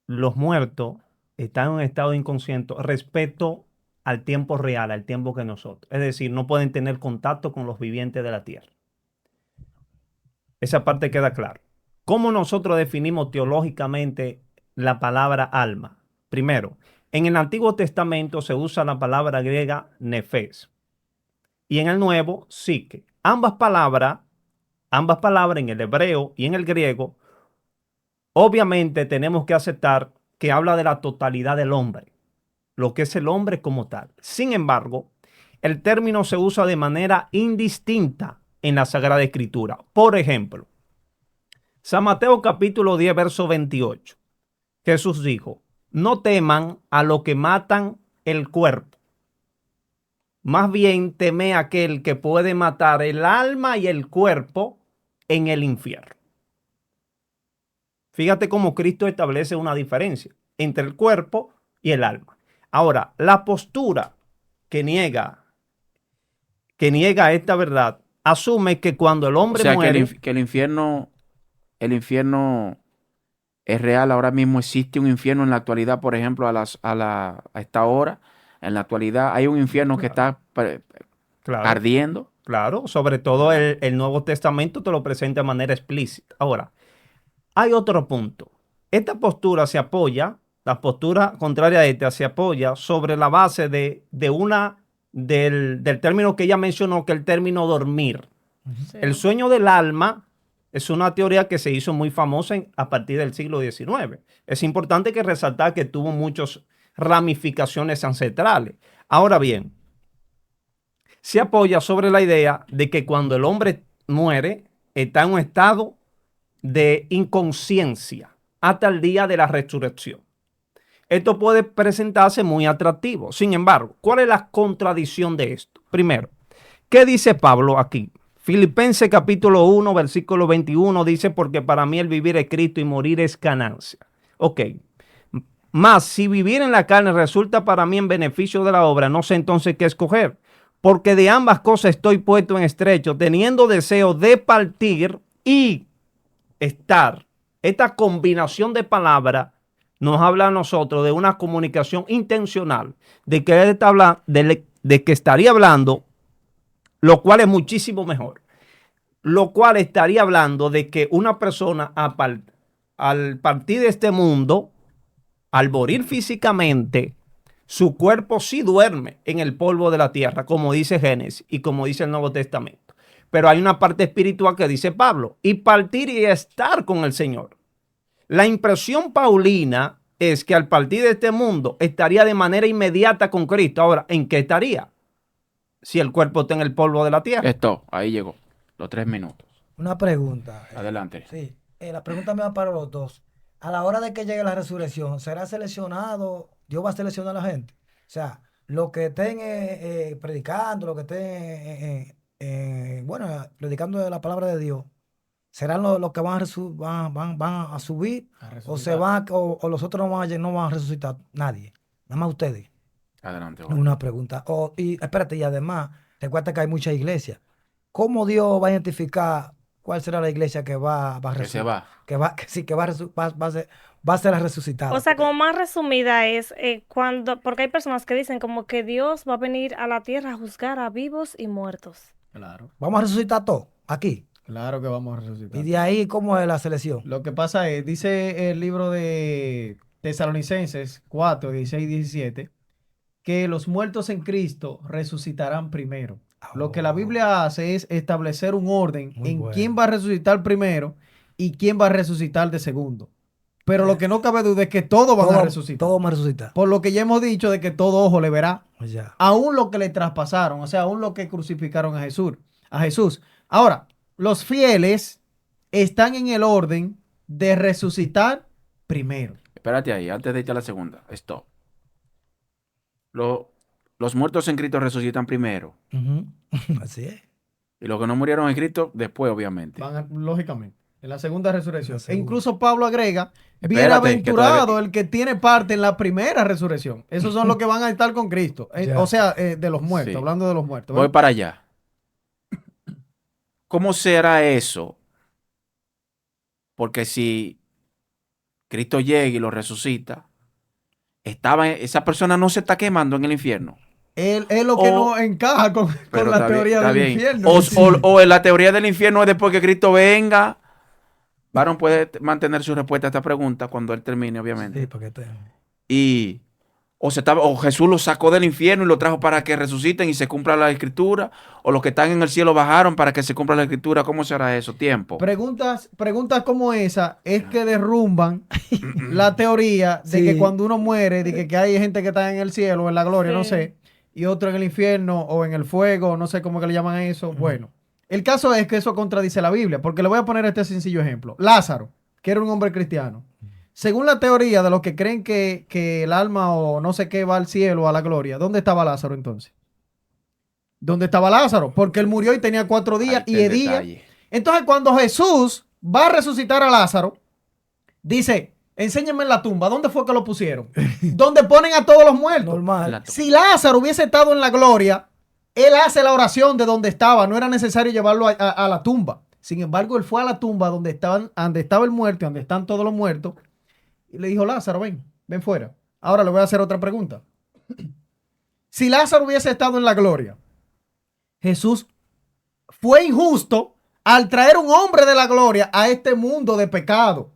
los muertos están en un estado inconsciente respecto al tiempo real, al tiempo que nosotros. Es decir, no pueden tener contacto con los vivientes de la tierra. Esa parte queda clara. ¿Cómo nosotros definimos teológicamente la palabra alma? Primero, en el Antiguo Testamento se usa la palabra griega nefes y en el Nuevo, psique. Ambas palabras en el hebreo y en el griego, obviamente tenemos que aceptar que habla de la totalidad del hombre, lo que es el hombre como tal. Sin embargo, el término se usa de manera indistinta en la Sagrada Escritura. Por ejemplo, San Mateo capítulo 10, verso 28. Jesús dijo, no teman a lo que matan el cuerpo. Más bien teme a aquel que puede matar el alma y el cuerpo en el infierno. Fíjate cómo Cristo establece una diferencia entre el cuerpo y el alma. Ahora, la postura que niega esta verdad asume que cuando el O hombre sea, muere, que el infierno es real. Ahora mismo existe un infierno en la actualidad, por ejemplo, a esta hora. En la actualidad hay un infierno que está claro, ardiendo. claro, sobre todo el Nuevo Testamento te lo presenta de manera explícita. Ahora, hay otro punto. Esta postura se apoya, la postura contraria a esta se apoya sobre la base del término que ella mencionó, que es el término dormir. Sí. El sueño del alma es una teoría que se hizo muy famosa a partir del siglo XIX. Es importante que resaltar que tuvo muchas ramificaciones ancestrales. Ahora bien, se apoya sobre la idea de que cuando el hombre muere, está en un estado de inconsciencia hasta el día de la resurrección. Esto puede presentarse muy atractivo. Sin embargo, ¿cuál es la contradicción de esto? Primero, ¿qué dice Pablo aquí? Filipenses capítulo 1, versículo 21 dice, porque para mí el vivir es Cristo y morir es ganancia. Ok. Mas si vivir en la carne resulta para mí en beneficio de la obra, no sé entonces qué escoger. Porque de ambas cosas estoy puesto en estrecho, teniendo deseo de partir y estar. Esta combinación de palabras nos habla a nosotros de una comunicación intencional, de que él está hablando, de que estaría hablando, lo cual es muchísimo mejor. Lo cual estaría hablando de que una persona al partir de este mundo, al morir físicamente, su cuerpo sí duerme en el polvo de la tierra, como dice Génesis y como dice el Nuevo Testamento. Pero hay una parte espiritual que dice Pablo, y partir y estar con el Señor. La impresión paulina es que al partir de este mundo estaría de manera inmediata con Cristo. Ahora, ¿en qué estaría? Si el cuerpo está en el polvo de la tierra. Esto, ahí llegó. Los 3 minutos. Una pregunta. Adelante. Sí, la pregunta me va para los dos. A la hora de que llegue la resurrección, ¿será seleccionado? ¿Dios va a seleccionar a la gente? O sea, los que estén predicando, los que estén, bueno, predicando de la palabra de Dios, ¿serán los que van a subir? ¿O se van, o los otros no van a resucitar? Nadie. Nada más ustedes. Adelante, Jorge. Una pregunta. Y espérate, y además, recuerda que hay muchas iglesias. ¿Cómo Dios va a identificar cuál será la iglesia que va a Que se va. va a ser la resucitada? O sea, como más resumida es porque hay personas que dicen como que Dios va a venir a la tierra a juzgar a vivos y muertos. Claro, Vamos a resucitar todo aquí. claro que vamos a resucitar. Y de ahí, ¿cómo es la selección? Lo que pasa es, dice el libro de Tesalonicenses 4, 16 y 17, que los muertos en Cristo resucitarán primero. Lo que la Biblia hace es establecer un orden Muy en bueno. quién va a resucitar primero y quién va a resucitar de segundo. Pero lo que no cabe duda es que todos van a resucitar. Todos van a resucitar. Por lo que ya hemos dicho de que todo ojo le verá, Ya. aún lo que le traspasaron, o sea, aún lo que crucificaron a Jesús. Ahora, los fieles están en el orden de resucitar primero. Espérate ahí, antes de irte a la segunda. Stop. Los muertos en Cristo resucitan primero. Ujú. Así es. Y los que no murieron en Cristo, después, obviamente. Lógicamente, en la segunda resurrección. La segunda. E incluso Pablo agrega, Espérate, bienaventurado que todavía- el que tiene parte en la primera resurrección. Esos son los que van a estar con Cristo. Ya. O sea, de los muertos, Sí. hablando de los muertos. Voy ¿verdad? para allá. ¿Cómo será eso? Porque si Cristo llega y lo resucita, esa persona no se está quemando en el infierno. Es lo que O- no encaja con Pero la está bien, teoría está del bien. infierno. O en la teoría del infierno es después que Cristo venga. Varón puede mantener su respuesta a esta pregunta cuando él termine, obviamente. Sí, porque O Jesús lo sacó del infierno y lo trajo para que resuciten y se cumpla la escritura, o los que están en el cielo bajaron para que se cumpla la escritura. ¿Cómo será eso? Tiempo. Preguntas como esa es que derrumban la teoría de Sí. que cuando uno muere, de que hay gente que está en el cielo o en la gloria, no Sí. sé, y otro en el infierno o en el fuego, no sé cómo que le llaman a eso. Bueno, el caso es que eso contradice la Biblia, porque le voy a poner este sencillo ejemplo. Lázaro, que era un hombre cristiano. Según la teoría de los que creen que el alma o no sé qué va al cielo o a la gloria, ¿dónde estaba Lázaro entonces? ¿Dónde estaba Lázaro? Porque él murió y tenía 4 días Ahí y está el Edía. detalle. Entonces, cuando Jesús va a resucitar a Lázaro, dice, enséñenme en la tumba, ¿dónde fue que lo pusieron? Donde ponen a todos los muertos. normal. La- Si Lázaro hubiese estado en la gloria, él hace la oración de donde estaba, no era necesario llevarlo a la tumba. Sin embargo, él fue a la tumba donde estaba el muerto y donde están todos los muertos, y le dijo, Lázaro, ven fuera. Ahora le voy a hacer otra pregunta. Si Lázaro hubiese estado en la gloria, Jesús fue injusto al traer un hombre de la gloria a este mundo de pecado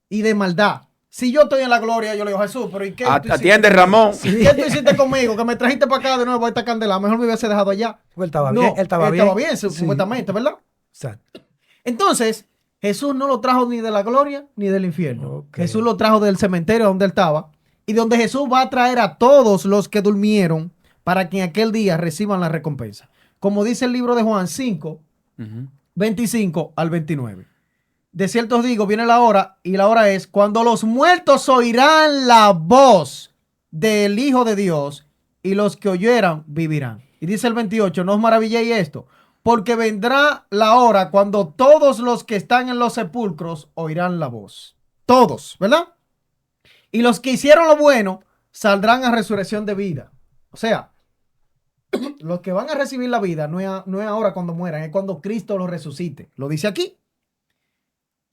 y de maldad. Si yo estoy en la gloria, yo le digo, Jesús, pero ¿y qué? tú hiciste Atiende, conmigo? Ramón. ¿Qué tú hiciste conmigo? Que me trajiste para acá de nuevo a esta candela. Mejor me hubiese dejado allá. Él estaba No, bien. Él estaba bien. Sí. supuestamente, ¿verdad? Exacto. Entonces, Jesús no lo trajo ni de la gloria ni del infierno. Ok. Jesús lo trajo del cementerio donde él estaba y donde Jesús va a traer a todos los que durmieron para que en aquel día reciban la recompensa. Como dice el libro de Juan 5, Ujú. 25 al 29. De cierto os digo, viene la hora, y la hora es cuando los muertos oirán la voz del Hijo de Dios, y los que oyeran vivirán. Y dice el 28, no os maravilléis esto, porque vendrá la hora cuando todos los que están en los sepulcros oirán la voz. Todos, ¿verdad? Y los que hicieron lo bueno saldrán a resurrección de vida. O sea, los que van a recibir la vida no es ahora cuando mueran, es cuando Cristo los resucite. Lo dice aquí.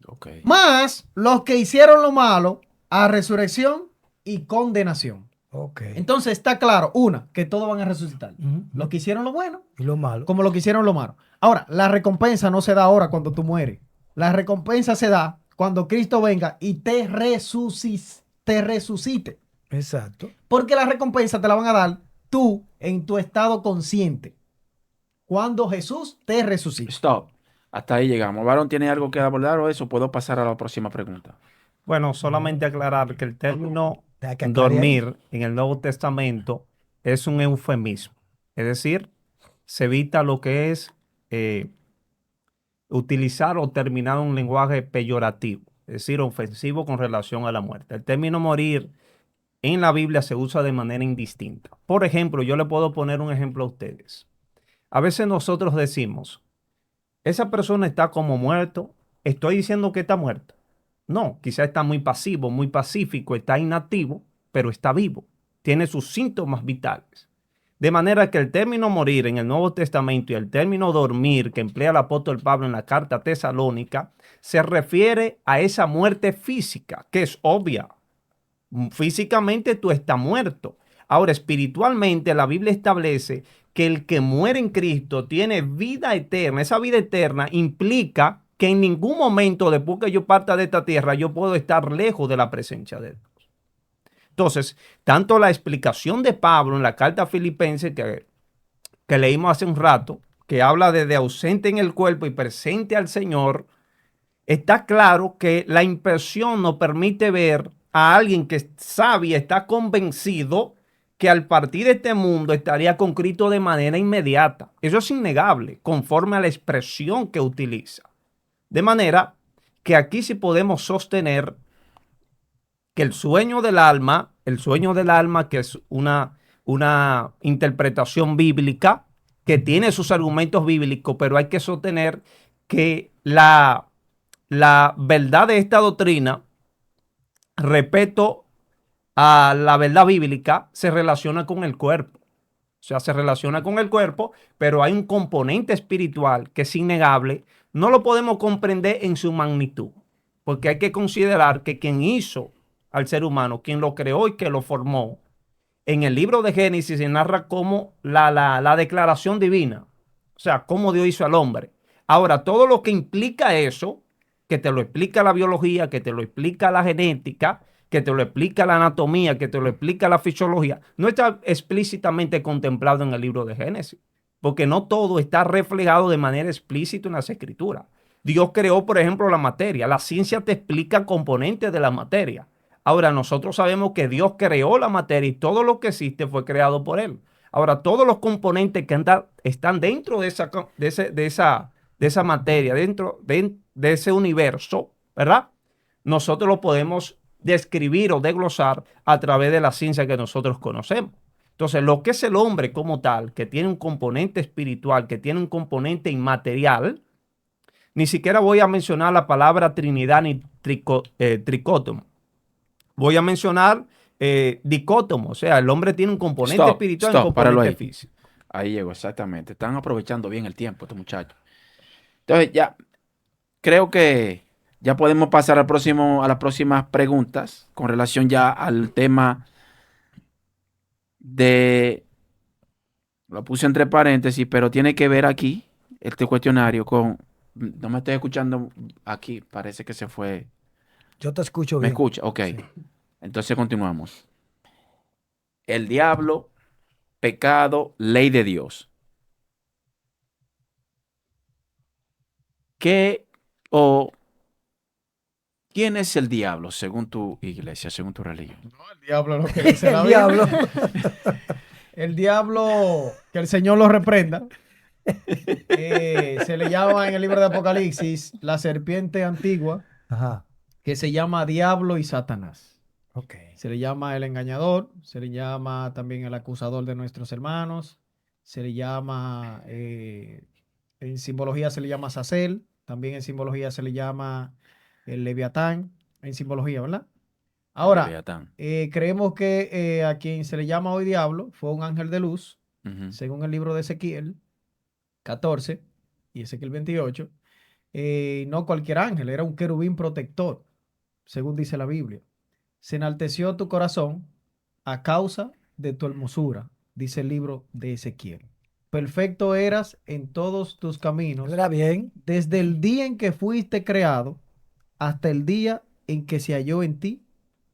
Ok. Más los que hicieron lo malo a resurrección y condenación. Ok. Entonces está claro, que todos van a resucitar. Ujú. Los que hicieron lo bueno, Y lo malo. como los que hicieron lo malo. Ahora, la recompensa no se da ahora cuando tú mueres. La recompensa se da cuando Cristo venga y te resucite. Exacto. Porque la recompensa te la van a dar tú en tu estado consciente. Cuando Jesús te resucite. Stop. Hasta ahí llegamos. Varón, ¿tiene algo que abordar o eso? ¿Puedo pasar a la próxima pregunta? Bueno, solamente aclarar que el término Deja que aclare ahí. dormir en el Nuevo Testamento es un eufemismo. Es decir, se evita lo que es utilizar o terminar un lenguaje peyorativo, es decir, ofensivo con relación a la muerte. El término morir en la Biblia se usa de manera indistinta. Por ejemplo, yo le puedo poner un ejemplo a ustedes. A veces nosotros decimos, esa persona está como muerto, estoy diciendo que está muerto. No, quizá está muy pasivo, muy pacífico, está inactivo, pero está vivo. Tiene sus síntomas vitales. De manera que el término morir en el Nuevo Testamento y el término dormir que emplea el apóstol Pablo en la carta tesalónica se refiere a esa muerte física, que es obvia. Físicamente tú estás muerto. Ahora, espiritualmente la Biblia establece que el que muere en Cristo tiene vida eterna. Esa vida eterna implica que en ningún momento después que yo parta de esta tierra yo puedo estar lejos de la presencia de Dios. Entonces, tanto la explicación de Pablo en la carta a Filipenses que leímos hace un rato, que habla de ausente en el cuerpo y presente al Señor, está claro que la impresión nos permite ver a alguien que sabe y está convencido que al partir de este mundo estaría con Cristo de manera inmediata. Eso es innegable, conforme a la expresión que utiliza. De manera que aquí sí podemos sostener que el sueño del alma, que es una interpretación bíblica, que tiene sus argumentos bíblicos, pero hay que sostener que la verdad de esta doctrina, respecto a la verdad bíblica, se relaciona con el cuerpo. O sea, se relaciona con el cuerpo, pero hay un componente espiritual que es innegable. No lo podemos comprender en su magnitud, porque hay que considerar que quien hizo al ser humano, quien lo creó y que lo formó, en el libro de Génesis se narra como la declaración divina, o sea, cómo Dios hizo al hombre. Ahora, todo lo que implica eso, que te lo explica la biología, que te lo explica la genética, que te lo explica la anatomía, que te lo explica la fisiología, no está explícitamente contemplado en el libro de Génesis, porque no todo está reflejado de manera explícita en las escrituras. Dios creó, por ejemplo, la materia. La ciencia te explica componentes de la materia. Ahora, nosotros sabemos que Dios creó la materia y todo lo que existe fue creado por Él. Ahora, todos los componentes que están dentro de esa materia, dentro de ese universo, ¿verdad? Nosotros lo podemos describir o desglosar a través de la ciencia que nosotros conocemos. Entonces, lo que es el hombre como tal, que tiene un componente espiritual, que tiene un componente inmaterial, ni siquiera voy a mencionar la palabra Trinidad ni tricótomo. Voy a mencionar dicótomo, o sea, el hombre tiene un componente espiritual y un componente físico. Ahí llegó, exactamente. Están aprovechando bien el tiempo estos muchachos. Entonces, ya creo que ya podemos pasar a las próximas preguntas con relación ya al tema de, lo puse entre paréntesis, pero tiene que ver aquí, este cuestionario, no me estoy escuchando aquí, parece que se fue. Yo te escucho ¿Me bien. escucha? Ok. Sí. Entonces continuamos. El diablo, pecado, ley de Dios. ¿Quién es el diablo según tu iglesia, según tu religión? No, el diablo es lo que dice la El Biblia. diablo. El diablo, que el Señor lo reprenda, se le llama en el libro de Apocalipsis la serpiente antigua, Ajá. que se llama Diablo y Satanás. Ok. Se le llama el engañador, se le llama también el acusador de nuestros hermanos, se le llama En simbología se le llama Azazel, también en simbología se le llama el Leviatán, en simbología, ¿verdad? Ahora, Leviatán. creemos que a quien se le llama hoy diablo fue un ángel de luz, Ujú. según el libro de Ezequiel 14 y Ezequiel 28. No cualquier ángel, era un querubín protector, según dice la Biblia. Se enalteció tu corazón a causa de tu hermosura, dice el libro de Ezequiel. Perfecto eras en todos tus caminos, Era bien. desde el día en que fuiste creado hasta el día en que se halló en ti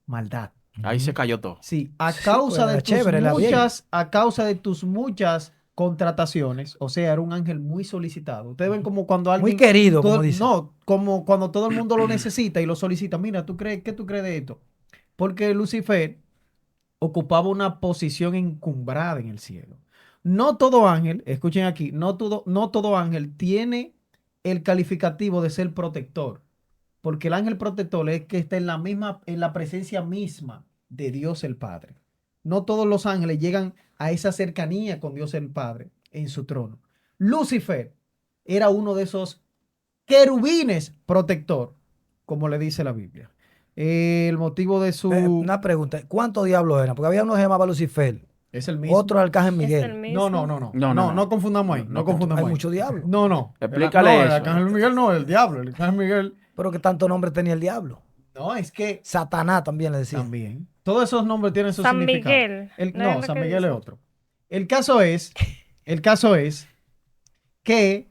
maldad. Ahí se cayó todo. Sí, a Sí, causa pues, de era tus chévere, era bien. muchas contrataciones, o sea, era un ángel muy solicitado. Ustedes ven como cuando Muy alguien, querido, como dice. no, como cuando todo el mundo lo necesita y lo solicita. Mira, ¿qué tú crees de esto? Porque Lucifer ocupaba una posición encumbrada en el cielo. No todo ángel, escuchen aquí, no todo ángel tiene el calificativo de ser protector, porque el ángel protector es que está en la presencia misma de Dios el Padre. No todos los ángeles llegan a esa cercanía con Dios el Padre en su trono. Lucifer era uno de esos querubines protector, como le dice la Biblia. El motivo de su... Una pregunta, ¿cuántos diablos eran? Porque había uno que se llamaba Lucifer, Es el mismo. otro Arcángel Es el Miguel. No, no, mismo. no, no. No, no, No, no. no confundamos ahí. No, No, no confundamos Hay ahí. muchos diablos. No, no. Explícale El eso. Arcángel Miguel no, el diablo. El Arcángel Miguel. Pero que tanto nombre tenía el diablo. No, es que Satanás también le decían. también. Todos esos nombres tienen su San significado. Miguel. ¿No es No, lo San que Miguel es dice? otro. El caso es que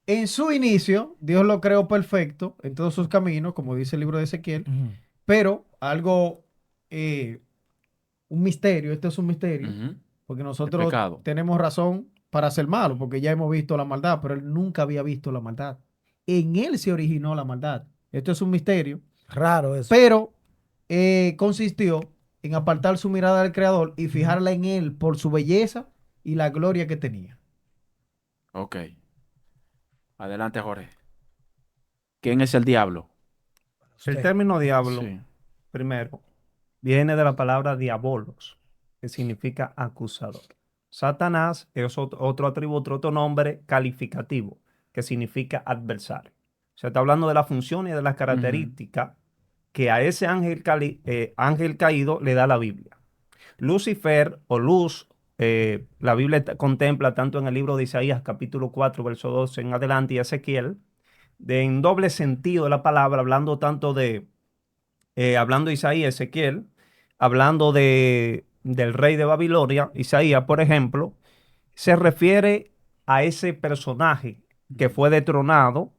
en su inicio Dios lo creó perfecto en todos sus caminos, como dice el libro de Ezequiel, Ujú. pero algo, un misterio, esto es un misterio, Ujú. porque El nosotros pecado. tenemos razón para ser malos, porque ya hemos visto la maldad, pero él nunca había visto la maldad. En él se originó la maldad. Esto es un misterio, Raro eso. pero consistió en apartar su mirada del Creador y fijarla en él por su belleza y la gloria que tenía. Ok. Adelante, Jorge. ¿Quién es el diablo? El Usted. término diablo, Sí. primero, viene de la palabra diabolos, que significa acusador. Satanás es otro atributo, otro nombre calificativo, que significa adversario. Se está hablando de la función y de las características que a ese ángel caído le da la Biblia. Lucifer o luz, la Biblia contempla tanto en el libro de Isaías capítulo 4, verso 12 en adelante y Ezequiel, en doble sentido de la palabra, hablando tanto de, hablando Isaías, Ezequiel, hablando del rey de Babilonia, Isaías, por ejemplo, se refiere a ese personaje que fue detronado.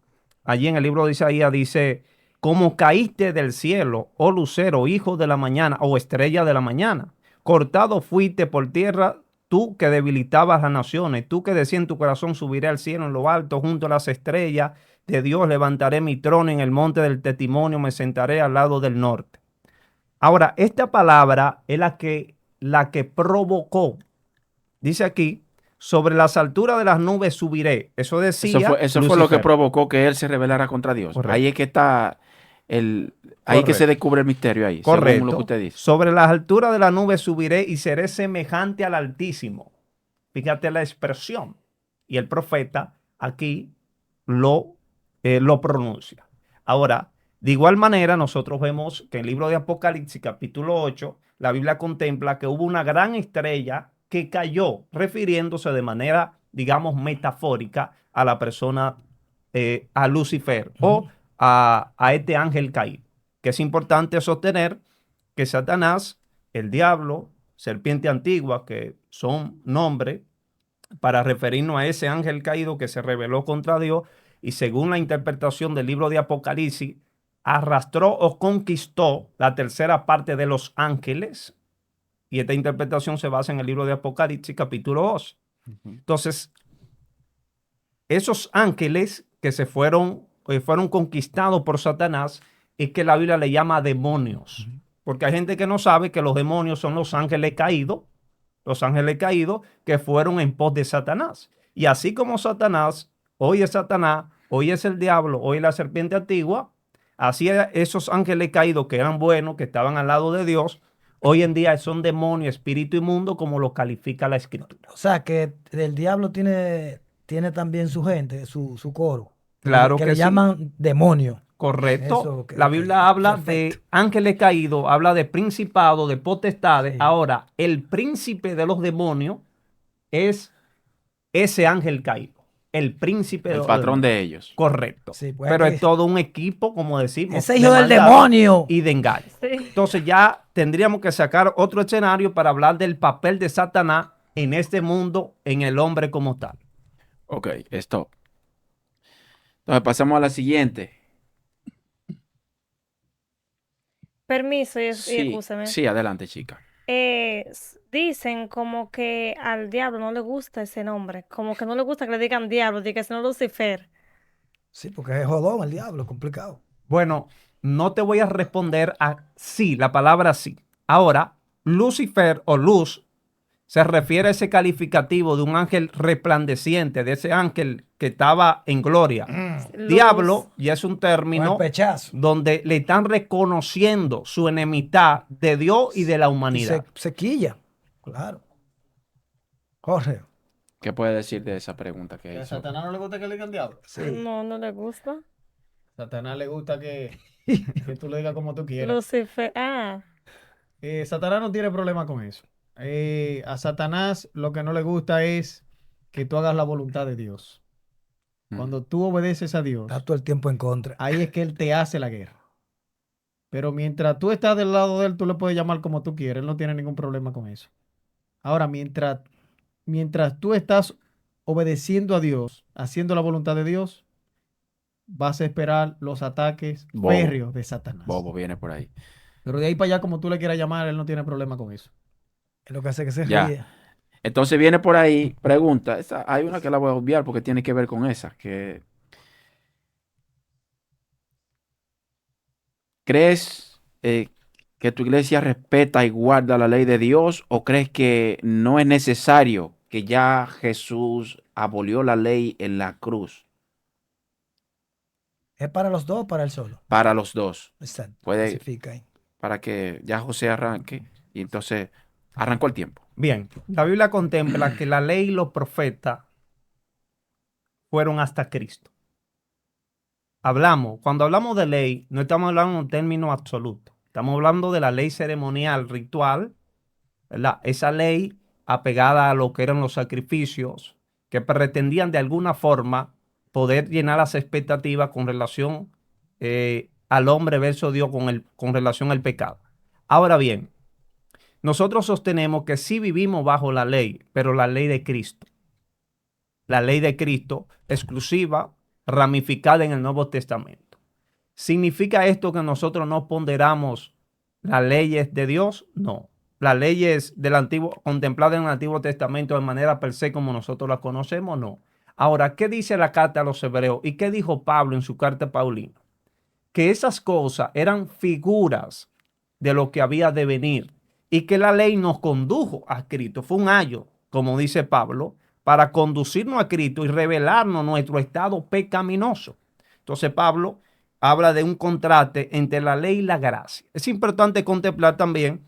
Allí en el libro de Isaías dice, como caíste del cielo, oh lucero, hijo de la mañana, o estrella de la mañana, cortado fuiste por tierra, tú que debilitabas las naciones, tú que decías en tu corazón, subiré al cielo en lo alto, junto a las estrellas de Dios, levantaré mi trono en el monte del testimonio, me sentaré al lado del norte. Ahora, esta palabra es la que provocó, dice aquí, sobre las alturas de las nubes subiré. Eso decía Eso fue lo que Lucifer. provocó que él se rebelara contra Dios. Correcto. Ahí es que está ahí que se Correcto. descubre el misterio ahí, según lo Correcto. que usted dice. Sobre las alturas de la nube subiré y seré semejante al Altísimo. Fíjate la expresión. Y el profeta aquí lo pronuncia. Ahora, de igual manera, nosotros vemos que en el libro de Apocalipsis, capítulo 8, la Biblia contempla que hubo una gran estrella que cayó, refiriéndose de manera, digamos, metafórica a la persona, a Lucifer o a este ángel caído. Que es importante sostener que Satanás, el diablo, serpiente antigua, que son nombres para referirnos a ese ángel caído que se rebeló contra Dios y según la interpretación del libro de Apocalipsis, arrastró o conquistó la tercera parte de los ángeles. Y esta interpretación se basa en el libro de Apocalipsis, capítulo 2. Entonces, esos ángeles que fueron conquistados por Satanás es que la Biblia le llama demonios. Porque hay gente que no sabe que los demonios son los ángeles caídos que fueron en pos de Satanás. Y así como Satanás, hoy es el diablo, hoy es la serpiente antigua, así esos ángeles caídos que eran buenos, que estaban al lado de Dios, hoy en día son demonios, espíritu inmundo, como lo califica la Escritura. O sea, que el diablo tiene tiene también su gente, su coro, Claro que que le sí. llaman demonio. Correcto. Eso, ok, La ok, Biblia habla perfecto. de ángeles caídos, habla de principados, de potestades. Sí. Ahora, el príncipe de los demonios es ese ángel caído. El príncipe de El los patrón demonios. de ellos. Correcto. Sí, pues Pero hay es que- todo un equipo, como decimos, ese de hijo del maldad demonio. y de engaño. Sí. Entonces ya tendríamos que sacar otro escenario para hablar del papel de Satanás en este mundo, en el hombre como tal. Ok, stop. Entonces pasamos a la siguiente. Permiso y Sí, excúseme. sí, adelante, chica. Dicen como que al diablo no le gusta ese nombre, como que no le gusta que le digan diablo, diga sino Lucifer. Sí, porque es jodón el diablo, complicado. Bueno, no te voy a responder a sí, la palabra sí. Ahora, Lucifer o luz se refiere a ese calificativo de un ángel resplandeciente, de ese ángel que estaba en gloria. Luz. Diablo ya es un Con el término pechazo. donde le están reconociendo su enemistad de Dios y de la Y humanidad. se quilla. Claro. Jorge. ¿Qué puede decir de esa pregunta que ¿Que a hizo? Satanás no le gusta que le digan diablo? Sí. No, no le gusta. A Satanás le gusta que tú le digas como tú quieras. Lucifer. Ah, Satanás no tiene problema con eso. A Satanás lo que no le gusta es que tú hagas la voluntad de Dios. Mm. Cuando tú obedeces a Dios, Está todo el tiempo en contra. ahí es que Él te hace la guerra. Pero mientras tú estás del lado de Él, tú le puedes llamar como tú quieras. Él no tiene ningún problema con eso. Ahora, mientras tú estás obedeciendo a Dios, haciendo la voluntad de Dios, vas a esperar los ataques Bobo. férreos de Satanás. Bobo viene por ahí. Pero de ahí para allá, como tú le quieras llamar, Él no tiene problema con eso. Es lo que hace que se Ya. ríe. Entonces viene por ahí, pregunta. Hay una que la voy a obviar porque tiene que ver con esa. ¿Crees que tu iglesia respeta y guarda la ley de Dios o crees que no es necesario que ya Jesús abolió la ley en la cruz ¿Es para los dos o para el solo? para los dos? Exacto. Puede, Especifica ahí. para que ya José arranque y entonces arrancó el tiempo. Bien, la Biblia contempla que la ley y los profetas fueron hasta Cristo. Cuando hablamos de ley, no estamos hablando en términos absolutos. Estamos hablando de la ley ceremonial, ritual, ¿verdad? Esa ley apegada a lo que eran los sacrificios, que pretendían de alguna forma poder llenar las expectativas con relación al hombre versus Dios con relación al pecado. Ahora bien, nosotros sostenemos que sí vivimos bajo la ley, pero la ley de Cristo. La ley de Cristo exclusiva, ramificada en el Nuevo Testamento. ¿Significa esto que nosotros no ponderamos las leyes de Dios? No. Las leyes del Antiguo, contempladas en el Antiguo Testamento de manera per se como nosotros las conocemos, no. Ahora, ¿qué dice la carta a los hebreos? ¿Y qué dijo Pablo en su carta paulina? Que esas cosas eran figuras de lo que había de venir y que la ley nos condujo a Cristo. Fue un ayo, como dice Pablo, para conducirnos a Cristo y revelarnos nuestro estado pecaminoso. Entonces Pablo habla de un contraste entre la ley y la gracia. Es importante contemplar también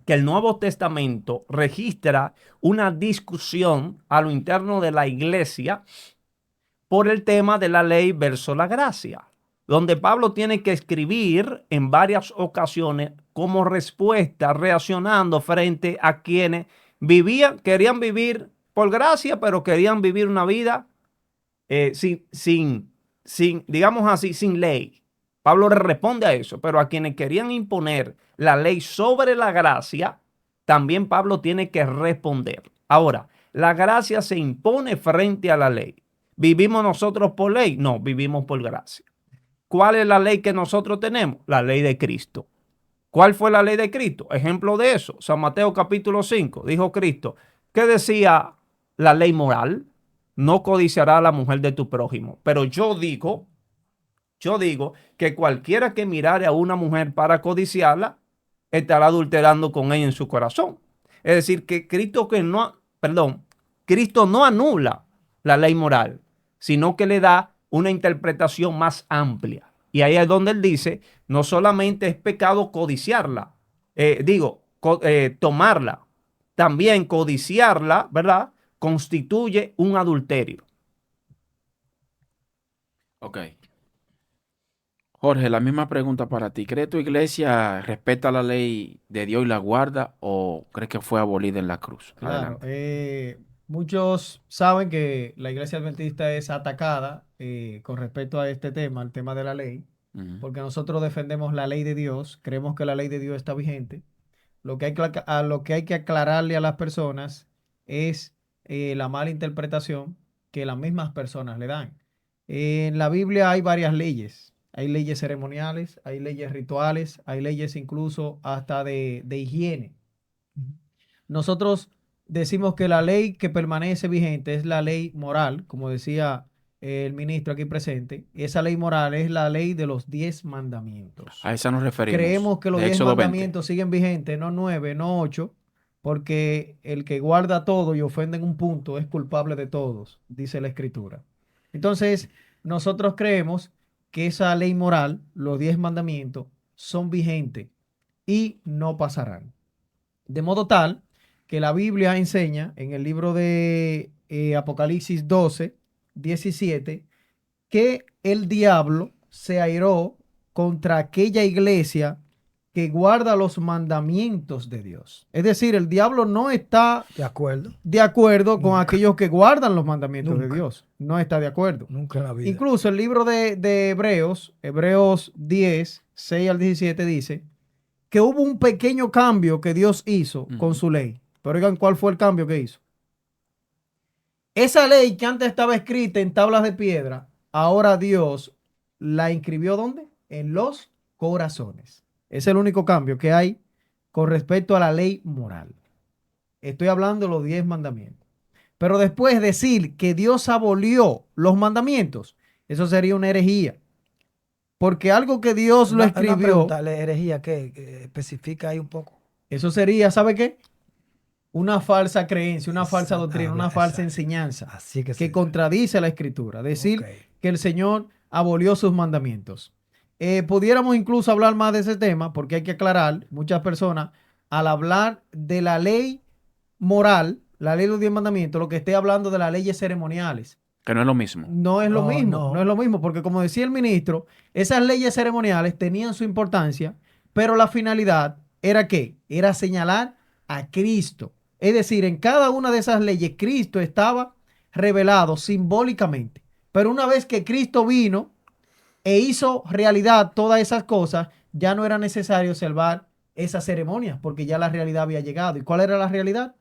que el Nuevo Testamento registra una discusión a lo interno de la iglesia por el tema de la ley versus la gracia, donde Pablo tiene que escribir en varias ocasiones como respuesta, reaccionando frente a quienes querían vivir por gracia, pero querían vivir una vida digamos así, sin ley. Pablo le responde a eso, pero a quienes querían imponer la ley sobre la gracia, también Pablo tiene que responder. Ahora, la gracia se impone frente a la ley. ¿Vivimos nosotros por ley? No, vivimos por gracia. ¿Cuál es la ley que nosotros tenemos? La ley de Cristo. ¿Cuál fue la ley de Cristo? Ejemplo de eso, San Mateo capítulo 5, dijo Cristo, ¿qué decía la ley moral? No codiciará a la mujer de tu prójimo. Pero yo digo que cualquiera que mirare a una mujer para codiciarla, estará adulterando con ella en su corazón. Es decir, que Cristo no anula la ley moral, sino que le da una interpretación más amplia. Y ahí es donde él dice, no solamente es pecado codiciarla, tomarla, también codiciarla, ¿verdad? Constituye un adulterio. Ok. Jorge, la misma pregunta para ti. ¿Cree tu iglesia respeta la ley de Dios y la guarda o crees que fue abolida en la cruz? Claro, Adelante. muchos saben que la iglesia adventista es atacada con respecto a este tema, el tema de la ley, Ujú. porque nosotros defendemos la ley de Dios, creemos que la ley de Dios está vigente. Lo que hay que aclararle a las personas es la mala interpretación que las mismas personas le dan. En la Biblia hay varias leyes. Hay leyes ceremoniales, hay leyes rituales, hay leyes incluso hasta de higiene. Nosotros decimos que la ley que permanece vigente es la ley moral, como decía el ministro aquí presente. Esa ley moral es la ley de los 10 mandamientos. A esa nos referimos. Creemos que los De 10 Éxodo 20. mandamientos siguen vigentes, no 9, no 8, porque el que guarda todo y ofende en un punto es culpable de todos, dice la Escritura. Entonces, nosotros creemos que esa ley moral, los 10 mandamientos, son vigentes y no pasarán. De modo tal que la Biblia enseña en el libro de Apocalipsis 12, 17, que el diablo se airó contra aquella iglesia que guarda los mandamientos de Dios. Es decir, el diablo no está ¿De acuerdo? de acuerdo con Nunca. aquellos que guardan los mandamientos de Nunca. Dios. No está de acuerdo. Nunca en la vida. Incluso el libro de Hebreos, Hebreos 10, 6 al 17, dice que hubo un pequeño cambio que Dios hizo con su ley. Pero oigan, ¿cuál fue el cambio que hizo? Esa ley que antes estaba escrita en tablas de piedra, ahora Dios la inscribió ¿dónde? En los corazones. Es el único cambio que hay con respecto a la ley moral. Estoy hablando de los 10 mandamientos. Pero después decir que Dios abolió los mandamientos, eso sería una herejía. Porque algo que Dios lo Una escribió, pregunta, ¿la herejía qué? Especifica ahí un poco. eso sería, ¿sabe qué? Una falsa creencia, una falsa doctrina, una falsa Exacto. enseñanza Así que que contradice la Escritura. Decir Ok. que el Señor abolió sus mandamientos. Pudiéramos incluso hablar más de ese tema porque hay que aclarar, muchas personas, al hablar de la ley moral, la ley de los 10 mandamientos, lo que esté hablando de las leyes ceremoniales. Que no es lo mismo. No es lo No, mismo, no. no es lo mismo, porque como decía el ministro, esas leyes ceremoniales tenían su importancia, pero la finalidad era ¿qué? Era señalar a Cristo. Es decir, en cada una de esas leyes Cristo estaba revelado simbólicamente. Pero una vez que Cristo vino e hizo realidad todas esas cosas, ya no era necesario observar esas ceremonias, porque ya la realidad había llegado. ¿Y cuál era la realidad?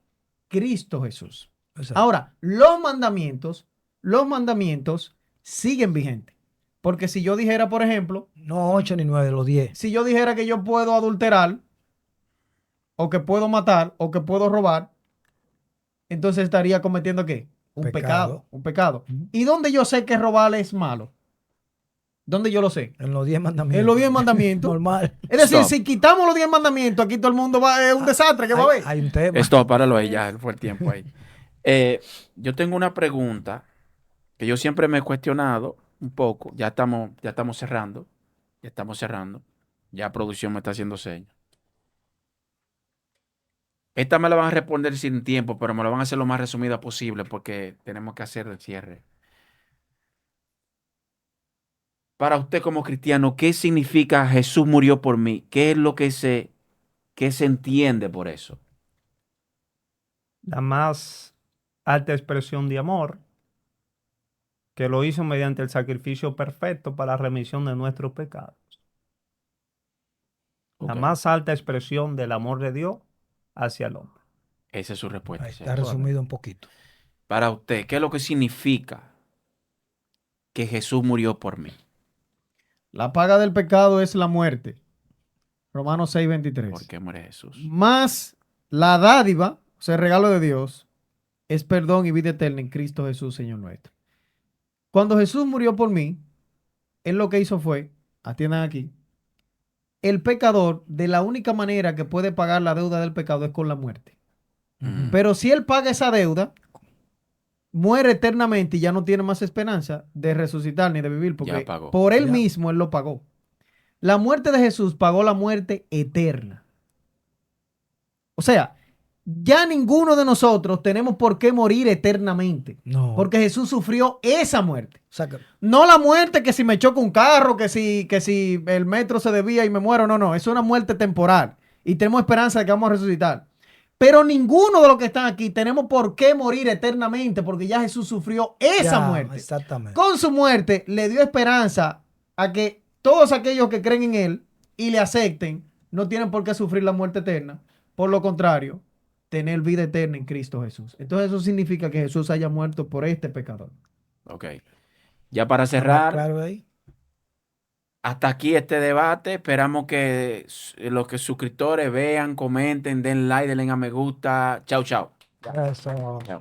Cristo Jesús. Exacto. Ahora, los mandamientos siguen vigentes. Porque si yo dijera, por ejemplo, No 8 ni 9, los 10. si yo dijera que yo puedo adulterar, o que puedo matar, o que puedo robar, entonces estaría cometiendo ¿qué? Un pecado. Un pecado. Ujú. ¿Y dónde yo sé que robar es malo? ¿Dónde yo lo sé? En los 10 mandamientos. En los 10 mandamientos. Normal. Es decir, Stop. si quitamos los 10 mandamientos, aquí todo el mundo va, es un desastre que va a haber. Hay un tema. Esto, páralo ahí, ya fue el tiempo ahí. Yo tengo una pregunta que yo siempre me he cuestionado un poco. Ya estamos cerrando. Ya estamos cerrando. Ya producción me está haciendo señas. Esta me la van a responder sin tiempo, pero me la van a hacer lo más resumida posible porque tenemos que hacer el cierre. Para usted como cristiano, ¿qué significa Jesús murió por mí? ¿Qué es lo que se entiende por eso? La más alta expresión de amor, que lo hizo mediante el sacrificio perfecto para la remisión de nuestros pecados. La Ok. más alta expresión del amor de Dios hacia el hombre. Esa es su respuesta. Ahí está señor. resumido un poquito. Para usted, ¿qué es lo que significa que Jesús murió por mí? La paga del pecado es la muerte. Romanos 6, 23. ¿Por qué muere Jesús? Más la dádiva, o sea, el regalo de Dios, es perdón y vida eterna en Cristo Jesús, Señor nuestro. Cuando Jesús murió por mí, Él lo que hizo fue, atiendan aquí, el pecador de la única manera que puede pagar la deuda del pecado es con la muerte. Ujú. Pero si Él paga esa deuda, muere eternamente y ya no tiene más esperanza de resucitar ni de vivir, porque Ya pagó. por Él Ya. mismo Él lo pagó. La muerte de Jesús pagó la muerte eterna. O sea, ya ninguno de nosotros tenemos por qué morir eternamente. No. Porque Jesús sufrió esa muerte. O sea, que No la muerte que si me choca un carro, que si el metro se desvía y me muero. No. Es una muerte temporal. Y tenemos esperanza de que vamos a resucitar. Pero ninguno de los que están aquí tenemos por qué morir eternamente porque ya Jesús sufrió esa ya, muerte. exactamente. Con su muerte le dio esperanza a que todos aquellos que creen en Él y le acepten no tienen por qué sufrir la muerte eterna. Por lo contrario, tener vida eterna en Cristo Jesús. Entonces eso significa que Jesús haya muerto por este pecador. Ok. Ya para Está cerrar, claro ahí. hasta aquí este debate. Esperamos que los que suscriptores vean, comenten, den like, denle a me gusta. Chao, chao. Eso. Chao.